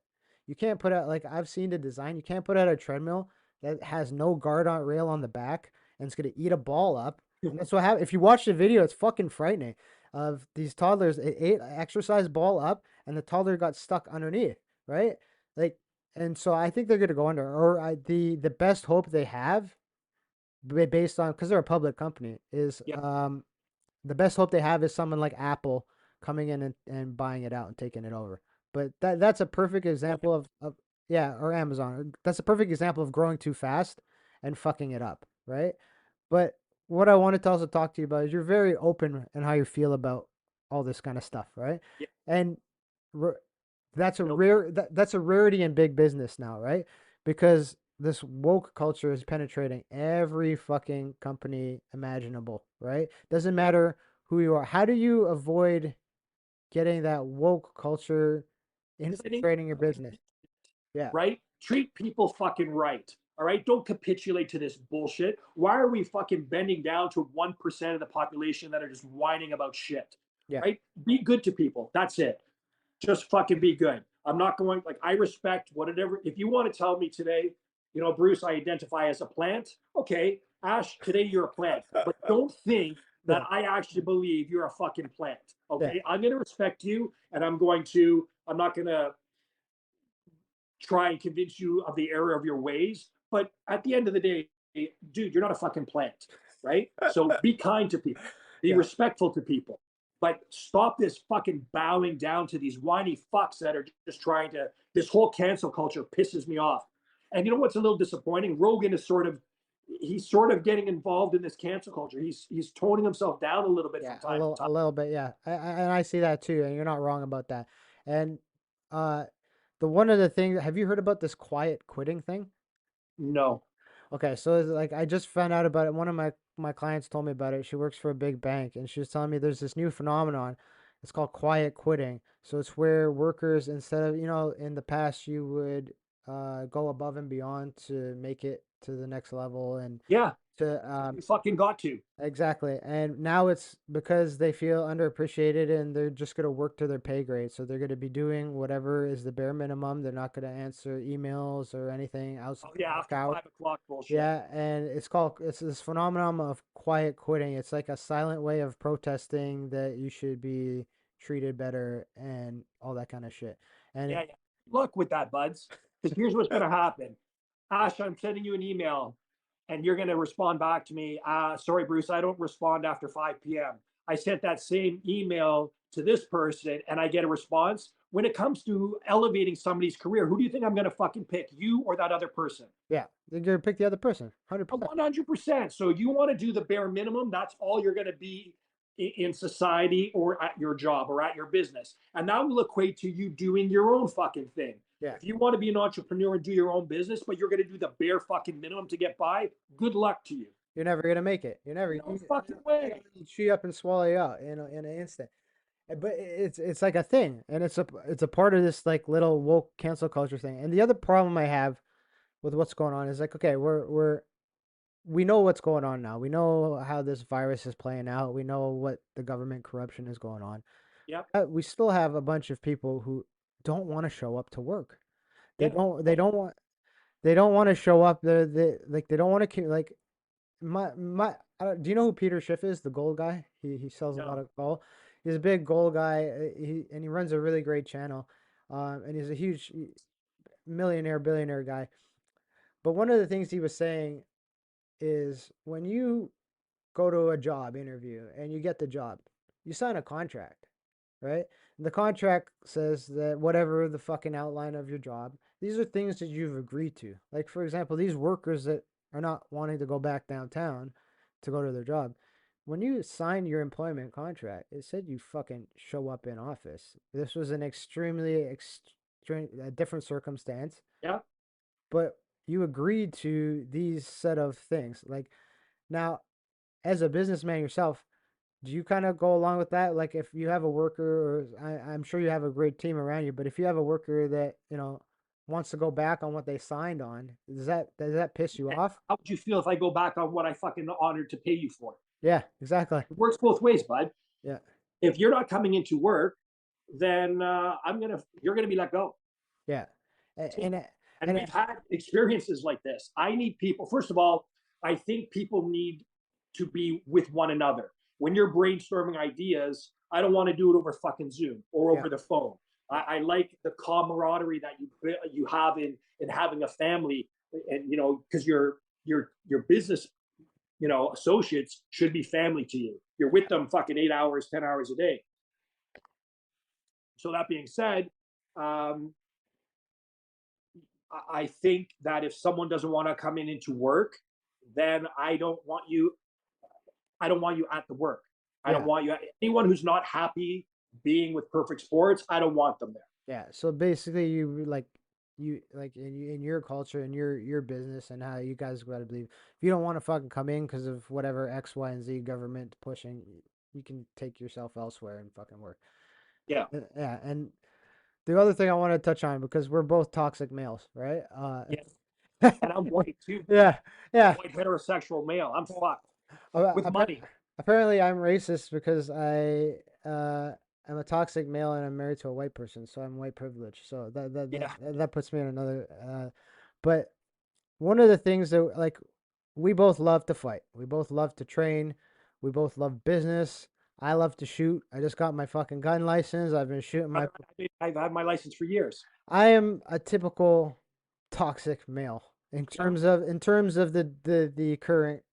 You can't put out, like I've seen the design, you can't put out a treadmill that has no guard on rail on the back and it's gonna eat a ball up. And that's what happened. If you watch the video, it's fucking frightening. Of these toddlers, it ate an exercise ball up, and the toddler got stuck underneath, right? Like, and so I think they're gonna go under. Or the best hope they have, based on because they're a public company, is
Yeah,
the best hope they have is someone like Apple coming in and buying it out and taking it over. But that's a perfect example of yeah, or Amazon. That's a perfect example of growing too fast and fucking it up, right? But what I wanted to also talk to you about is you're very open in how you feel about all this kind of stuff, right?
yeah.
And that's a
Nope.
that's a rarity in big business now, right? Because this woke culture is penetrating every fucking company imaginable, right? Doesn't
Yeah.
matter who you are. How do you avoid getting that woke culture
Because I think
infiltrating your business? Yeah.
right, treat people fucking right. All right. Don't capitulate to this bullshit. Why are we fucking bending down to 1% of the population that are just whining about shit?
Yeah.
Right? Be good to people. That's it. Just fucking be good. I'm not going, like, I respect whatever. If you want to tell me today, Bruce, I identify as a plant. Okay. Ash, today you're a plant. But don't think that
Yeah.
I actually believe you're a fucking plant.
Yeah.
Okay. I'm going to respect you and I'm not going to try and convince you of the error of your ways. But at the end of the day, dude, you're not a fucking plant, right? So be kind to people, be
Yeah.
respectful to people, but stop this fucking bowing down to these whiny fucks that are just trying to. This whole cancel culture pisses me off. And you know what's a little disappointing? Rogan is he's sort of getting involved in this cancel culture. He's toning himself down a little bit
Yeah.
from time to
A
time.
little bit. Yeah. And I see that too. And you're not wrong about that. And uh, the one of the things, have you heard about this quiet quitting thing?
No.
Okay, so it's like I just found out about it. One of my clients told me about it. She works for a big bank, and she was telling me there's this new phenomenon. It's called quiet quitting. So it's where workers, instead of, in the past you would go above and beyond to make it to the next level and
Yeah,
to
you fucking got to.
exactly. And now it's because they feel underappreciated and they're just going to work to their pay grade. So they're going to be doing whatever is the bare minimum. They're not going to answer emails or anything outside
Oh yeah,
work
after
hours.
5 o'clock bullshit.
Yeah, and it's this phenomenon of quiet quitting. It's like a silent way of protesting that you should be treated better and all that kind of shit. And
Yeah, yeah. Look with that, buds. Because here's what's going to happen. Ash, I'm sending you an email and you're going to respond back to me. Sorry, Bruce, I don't respond after 5 p.m. I sent that same email to this person and I get a response. When it comes to elevating somebody's career, who do you think I'm going to fucking pick? You or that other person?
yeah, you're gonna pick the other person, 100%.
100%. So you want to do the bare minimum. That's all you're going to be in society or at your job or at your business. And that will equate to you doing your own fucking thing.
Yeah,
If you want to be an entrepreneur and do your own business, but you're going to do the bare fucking minimum to get by, good luck to you.
you're never gonna make it. You're never.
No fucking way.
You chew you up and swallow you out in an instant. But it's like a thing, and it's a part of this like little woke cancel culture thing. And the other problem I have with what's going on is like, okay, we know what's going on now. We know how this virus is playing out. We know what the government corruption is going on.
Yep.
We still have a bunch of people who don't want to show up to work. They
Yeah.
don't. They don't want to show up. They don't want to like do you know who Peter Schiff is? The gold guy. He sells a lot
No.
of gold. He's a big gold guy. He runs a really great channel. And he's a huge millionaire billionaire guy. But one of the things he was saying is when you go to a job interview and you get the job, you sign a contract, right? And the contract says that whatever the fucking outline of your job, these are things that you've agreed to. Like, for example, these workers that are not wanting to go back downtown to go to their job. When you signed your employment contract, it said you fucking show up in office. This was an extremely extreme, a different circumstance,
Yeah.
but you agreed to these set of things. Like now, as a businessman yourself, do you kind of go along with that? Like if you have a worker, or I'm sure you have a great team around you, but if you have a worker that wants to go back on what they signed on, does that piss you
And
off?
how would you feel if I go back on what I fucking honored to pay you for?
Yeah, exactly.
It works both ways, bud.
Yeah,
If you're not coming into work, then you're gonna be let go.
yeah, and
And
and
we've had experiences like this. I need people, first of all, I think people need to be with one another. When you're brainstorming ideas, I don't want to do it over fucking Zoom or
yeah,
over the phone. I like the camaraderie that you have in having a family, and because your business associates should be family to you. You're with them fucking 8 hours, 10 hours a day. So that being said, um, I think that if someone doesn't want to come in into work, then I don't want you at the work. I don't
yeah,
want you anyone who's not happy being with Perfect Sports. I don't want them there.
yeah. So basically, you like in your culture and your business and how you guys got to believe. If you don't want to fucking come in because of whatever X, Y, and Z government pushing, you can take yourself elsewhere and fucking work.
Yeah.
Yeah, and the other thing I want to touch on because we're both toxic males, right?
Yes. and I'm white too, dude.
Yeah, yeah.
White heterosexual male. I'm fucked with
Appa-
money.
Apparently, I'm racist because I'm a toxic male and I'm married to a white person, so I'm white privileged. So
Yeah,
that puts me in another. But one of the things that like we both love to fight. We both love to train. We both love business. I love to shoot. I just got my fucking gun license. I've been shooting my.
I've had my license for years.
I am a typical toxic male
Yeah,
in terms of the current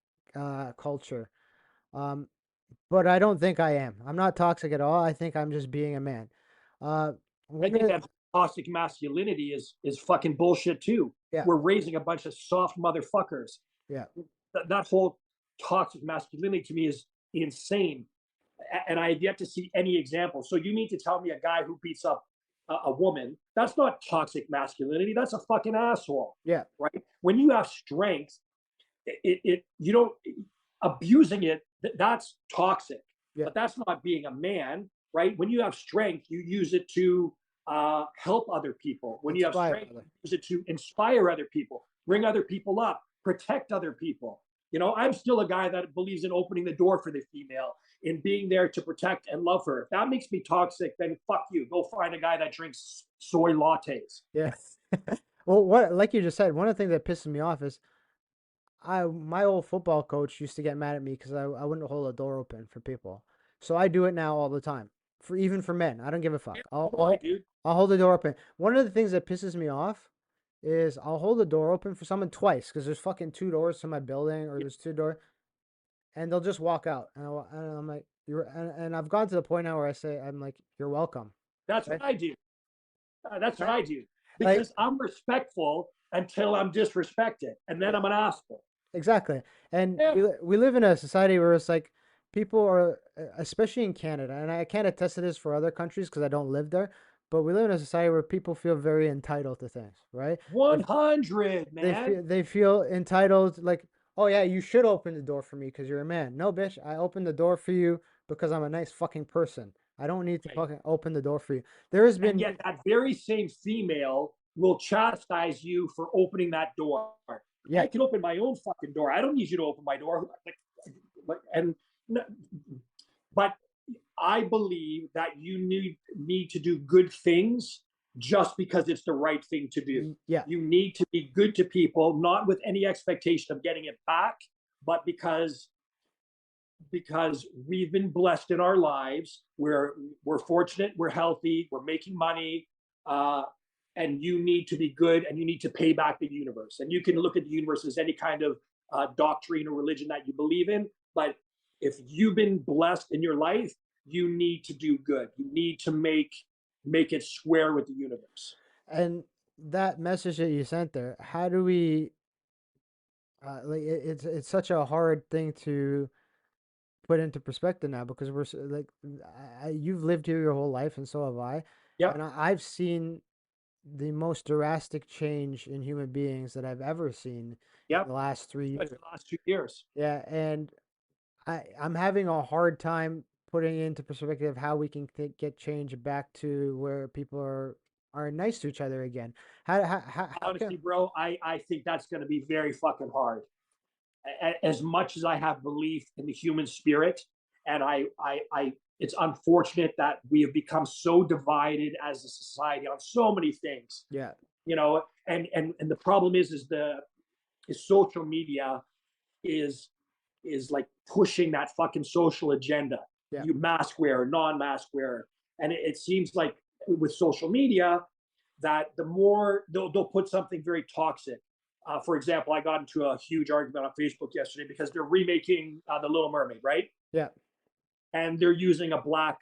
culture. Um, but I don't think I am. I'm not toxic at all. I think I'm just being a man. Uh,
I
one of
think that toxic masculinity is fucking bullshit too.
yeah,
We're raising a bunch of soft motherfuckers.
yeah,
That whole toxic masculinity to me is insane, and I have yet to see any example. So you mean to tell me a guy who beats up a woman, that's not toxic masculinity? That's a fucking asshole,
yeah,
right? When you have strength, you don't abusing it. That's toxic,
yeah.
but that's not being a man, right? When you have strength, you use it to help other people. When you have
Inspire
strength,
other.
you use it to inspire other people, bring other people up, protect other people. You know, I'm still a guy that believes in opening the door for the female, in being there to protect and love her. If that makes me toxic, then fuck you. Go find a guy that drinks soy lattes.
Yeah. Well, what like you just said, one of the things that pisses me off is I my old football coach used to get mad at me because I wouldn't hold a door open for people. So I do it now all the time. For even for men. I don't give a fuck.
Why, dude?
I'll hold the door open. One of the things that pisses me off is I'll hold the door open for someone twice because there's fucking two doors to my building or there's two doors and they'll just walk out and I'm like you're and I've gone to the point now where I say I'm like you're welcome.
That's
Right?
what I do. That's what I do
Like
because I'm respectful until I'm disrespected, and then I'm an asshole.
exactly. And
Yeah,
we live in a society where it's like people are, especially in Canada, and I can't attest to this for other countries because I don't live there, but we live in a society where people feel very entitled to things, right? They,
100, man.
they feel entitled, like, oh yeah, you should open the door for me because you're a man. No, bitch, I opened the door for you because I'm a nice fucking person. I don't need to
Right.
fucking open the door for you. There has
And
been,
yet, that very same female will chastise you for opening that door.
yeah,
I can open my own fucking door. I don't need you to open my door. And but I believe that you need to do good things just because it's the right thing to do.
yeah,
You need to be good to people, not with any expectation of getting it back, but because we've been blessed in our lives. We're fortunate, we're healthy, we're making money, uh, and you need to be good, and you need to pay back the universe. And you can look at the universe as any kind of doctrine or religion that you believe in, but if you've been blessed in your life, you need to do good. You need to make it square with the universe.
and that message that you sent there, how do we like it's such a hard thing to put into perspective now because like you've lived here your whole life and so have I,
Yep,
and I've seen the most drastic change in human beings that I've ever seen in
yep.
the last 3 years.
The last 2 years.
Yeah, and I'm having a hard time putting into perspective how we can get change back to where people are nice to each other again. How can
Honestly, bro, I think that's going to be very fucking hard. As much as I have belief in the human spirit, and it's unfortunate that we have become so divided as a society on so many things,
yeah,
you know. And the problem is social media is like pushing that fucking social agenda.
yeah.
You mask wear, non-mask wear, and it seems like with social media that the more they'll put something very toxic. For example, I got into a huge argument on Facebook yesterday because they're remaking The Little Mermaid, right?
Yeah,
And they're using a black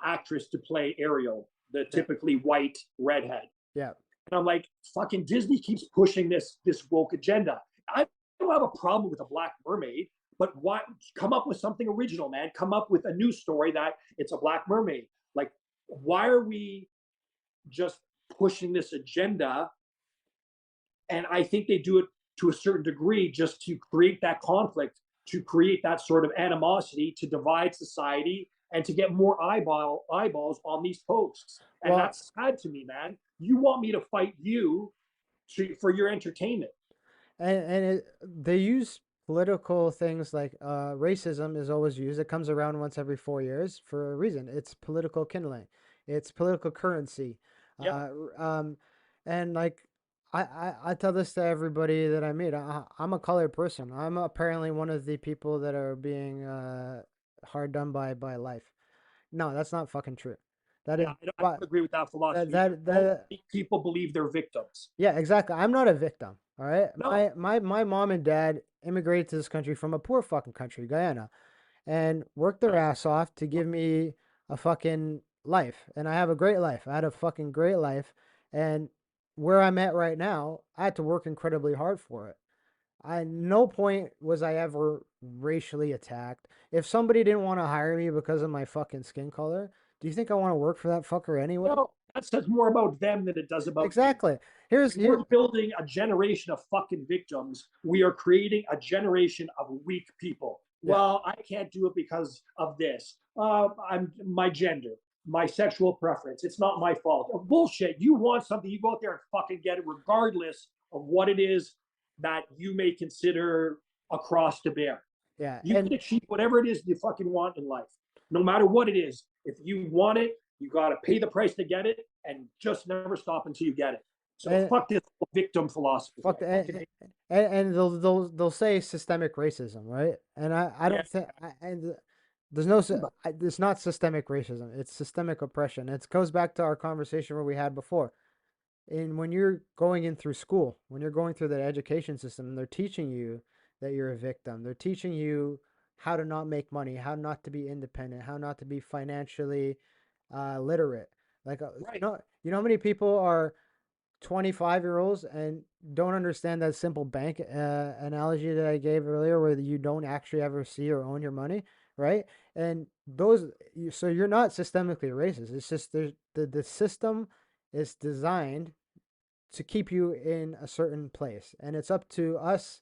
actress to play Ariel, the
yeah,
typically white redhead.
yeah.
And I'm like, fucking Disney keeps pushing this woke agenda. I don't have a problem with a black mermaid, but why come up with something original, man? Come up with a new story that it's a black mermaid. Like, why are we just pushing this agenda? And I think they do it to a certain degree just to create that conflict, to create that sort of animosity, to divide society, and to get more eyeballs on these posts. And
Well,
that's sad to me, man. You want me to fight you for your entertainment.
they use political things like racism is always used. It comes around once every 4 years for a reason. It's political kindling. It's political currency.
Yep.
Uh, and like I tell this to everybody that I meet. I'm a colored person. I'm apparently one of the people that are being hard done by life. No, that's not fucking true. That is,
Yeah, I
but
don't agree with that
that
philosophy.
that
Don't
that
make people believe they're victims.
yeah, exactly. I'm not a victim. All right.
No,
My mom and dad immigrated to this country from a poor fucking country, Guyana, and worked their ass off to give me a fucking life. And I have a great life. I had a fucking great life. And where I'm at right now, I had to work incredibly hard for it. No point was I ever racially attacked. If somebody didn't want to hire me because of my fucking skin color, do you think I want to work for that fucker anyway?
no, that says more about them than it does about you.
Exactly. Here's
And we're
here.
building a generation of fucking victims. We are creating a generation of weak people.
Yeah.
Well, I can't do it because of this. I'm my gender, my sexual preference. It's not my fault. Oh, bullshit. You want something, you go out there and fucking get it, regardless of what it is that you may consider a cross to bear.
Yeah.
You can achieve whatever it is you fucking want in life, no matter what it is. If you want it, you got to pay the price to get it, and just never stop until you get it. So
and
fuck this victim philosophy.
fuck the, and they'll say systemic racism, right? And I
Yeah,
don't think and there's no it's not systemic racism. It's systemic oppression. It goes back to our conversation where we had before. And when you're going in through school, when you're going through the education system, they're teaching you that you're a victim. They're teaching you how to not make money, how not to be independent, how not to be financially literate. Like
right.
you know how many people are 25-year-olds and don't understand that simple bank analogy that I gave earlier, where you don't actually ever see or own your money, right? And so you're not systemically racist. It's just the system is designed to keep you in a certain place, and it's up to us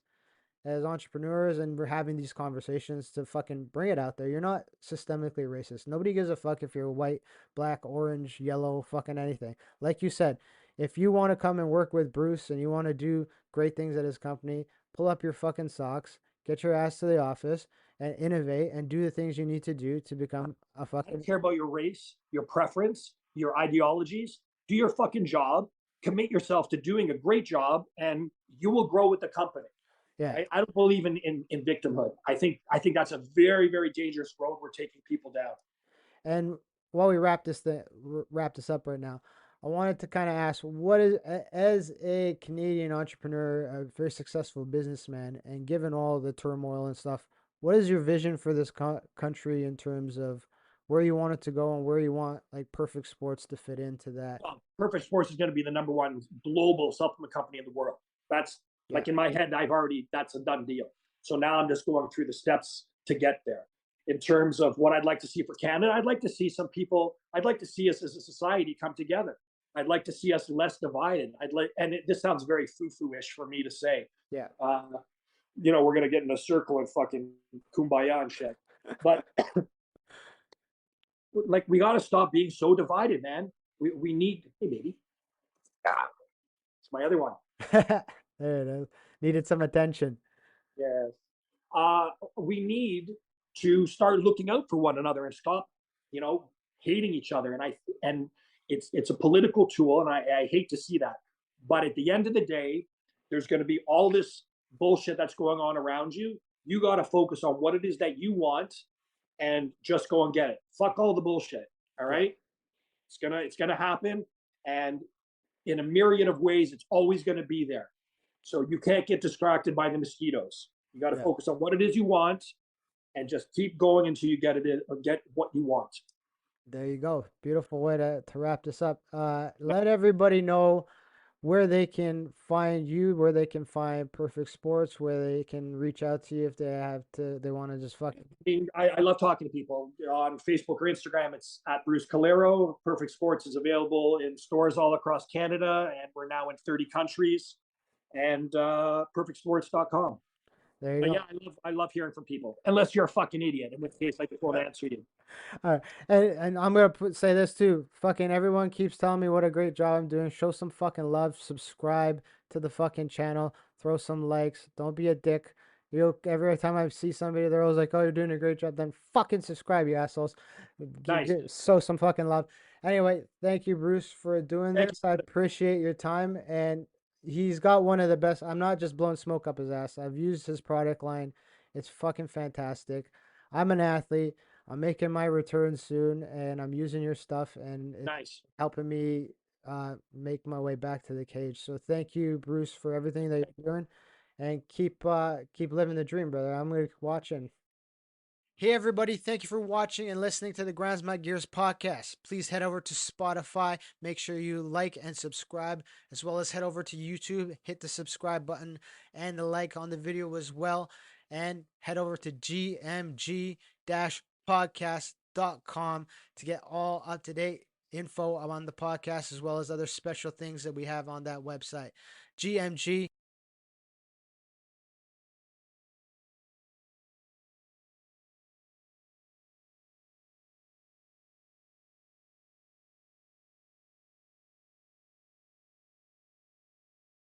as entrepreneurs, and we're having these conversations to fucking bring it out there. You're not systemically racist. Nobody gives a fuck if you're white, black, orange, yellow, fucking anything. Like you said, if you want to come and work with Bruce and you want to do great things at his company, pull up your fucking socks, get your ass to the office, and innovate and do the things you need to do to become a
I don't
fucking
care about your race, your preference, your ideologies. Do your fucking job. Commit yourself to doing a great job, and you will grow with the company.
yeah.
I don't believe in victimhood. I think that's a very very dangerous road we're taking people down.
And while we wrap this up right now, I wanted to kind of ask, what is as a Canadian entrepreneur, a very successful businessman, and given all the turmoil and stuff, what is your vision for this country in terms of where you want it to go and where you want like Perfect Sports to fit into that?
Perfect Sports is going to be the number one global supplement company in the world. That's
Yeah,
like in my head, that's a done deal. So now I'm just going through the steps to get there. In terms of what I'd like to see for Canada, I'd like to see some people, I'd like to see us as a society come together. I'd like to see us less divided. This sounds very foo-foo-ish for me to say.
yeah,
Uh, we're going to get in a circle and fucking kumbaya and shit. But like, we got to stop being so divided, man. We need, hey, baby. Ah, it's my other one.
there it is. Needed some attention.
Yes. We need to start looking out for one another and stop, you know, hating each other. And it's a political tool, and I hate to see that. But at the end of the day, there's going to be all this bullshit that's going on around you. You got to focus on what it is that you want, and just go and get it. Fuck all the bullshit. All
Yeah,
right. It's gonna happen, and in a myriad of ways, it's always going to be there. So you can't get distracted by the mosquitoes. You got to
yeah.
focus on what it is you want, and just keep going until you get it or get what you want.
There you go. Beautiful way to wrap this up. Let everybody know where they can find you, where they can find Perfect Sports, where they can reach out to you if they want to just fucking.
I love talking to people on Facebook or Instagram. It's at Bruce Colero. Perfect Sports is available in stores all across Canada, and we're now in 30 countries. And perfectsports.com.
There you
But
go.
yeah, I love hearing from people, unless you're a fucking idiot, in which case I just won't answer you.
All right. And I'm gonna say this too. Fucking everyone keeps telling me what a great job I'm doing. Show some fucking love. Subscribe to the fucking channel. Throw some likes. Don't be a dick. You every time I see somebody, they're always like, "Oh, you're doing a great job." Then fucking subscribe, you assholes.
Nice.
Show some fucking love. Anyway, thank you, Bruce, for doing
Thank you,
this. I
brother.
appreciate your time. And he's got one of the best. I'm not just blowing smoke up his ass. I've used his product line. It's fucking fantastic. I'm an athlete. I'm making my return soon, and I'm using your stuff, and it's
Nice.
helping me make my way back to the cage. So thank you, Bruce, for everything that you're doing, and keep living the dream, brother. I'm gonna watching. Hey, everybody. Thank you for watching and listening to the Grinds My Gears podcast. Please head over to Spotify. Make sure you like and subscribe, as well as head over to YouTube. Hit the subscribe button and the like on the video as well. And head over to gmg-podcast.com to get all up to date info on the podcast, as well as other special things that we have on that website. GMG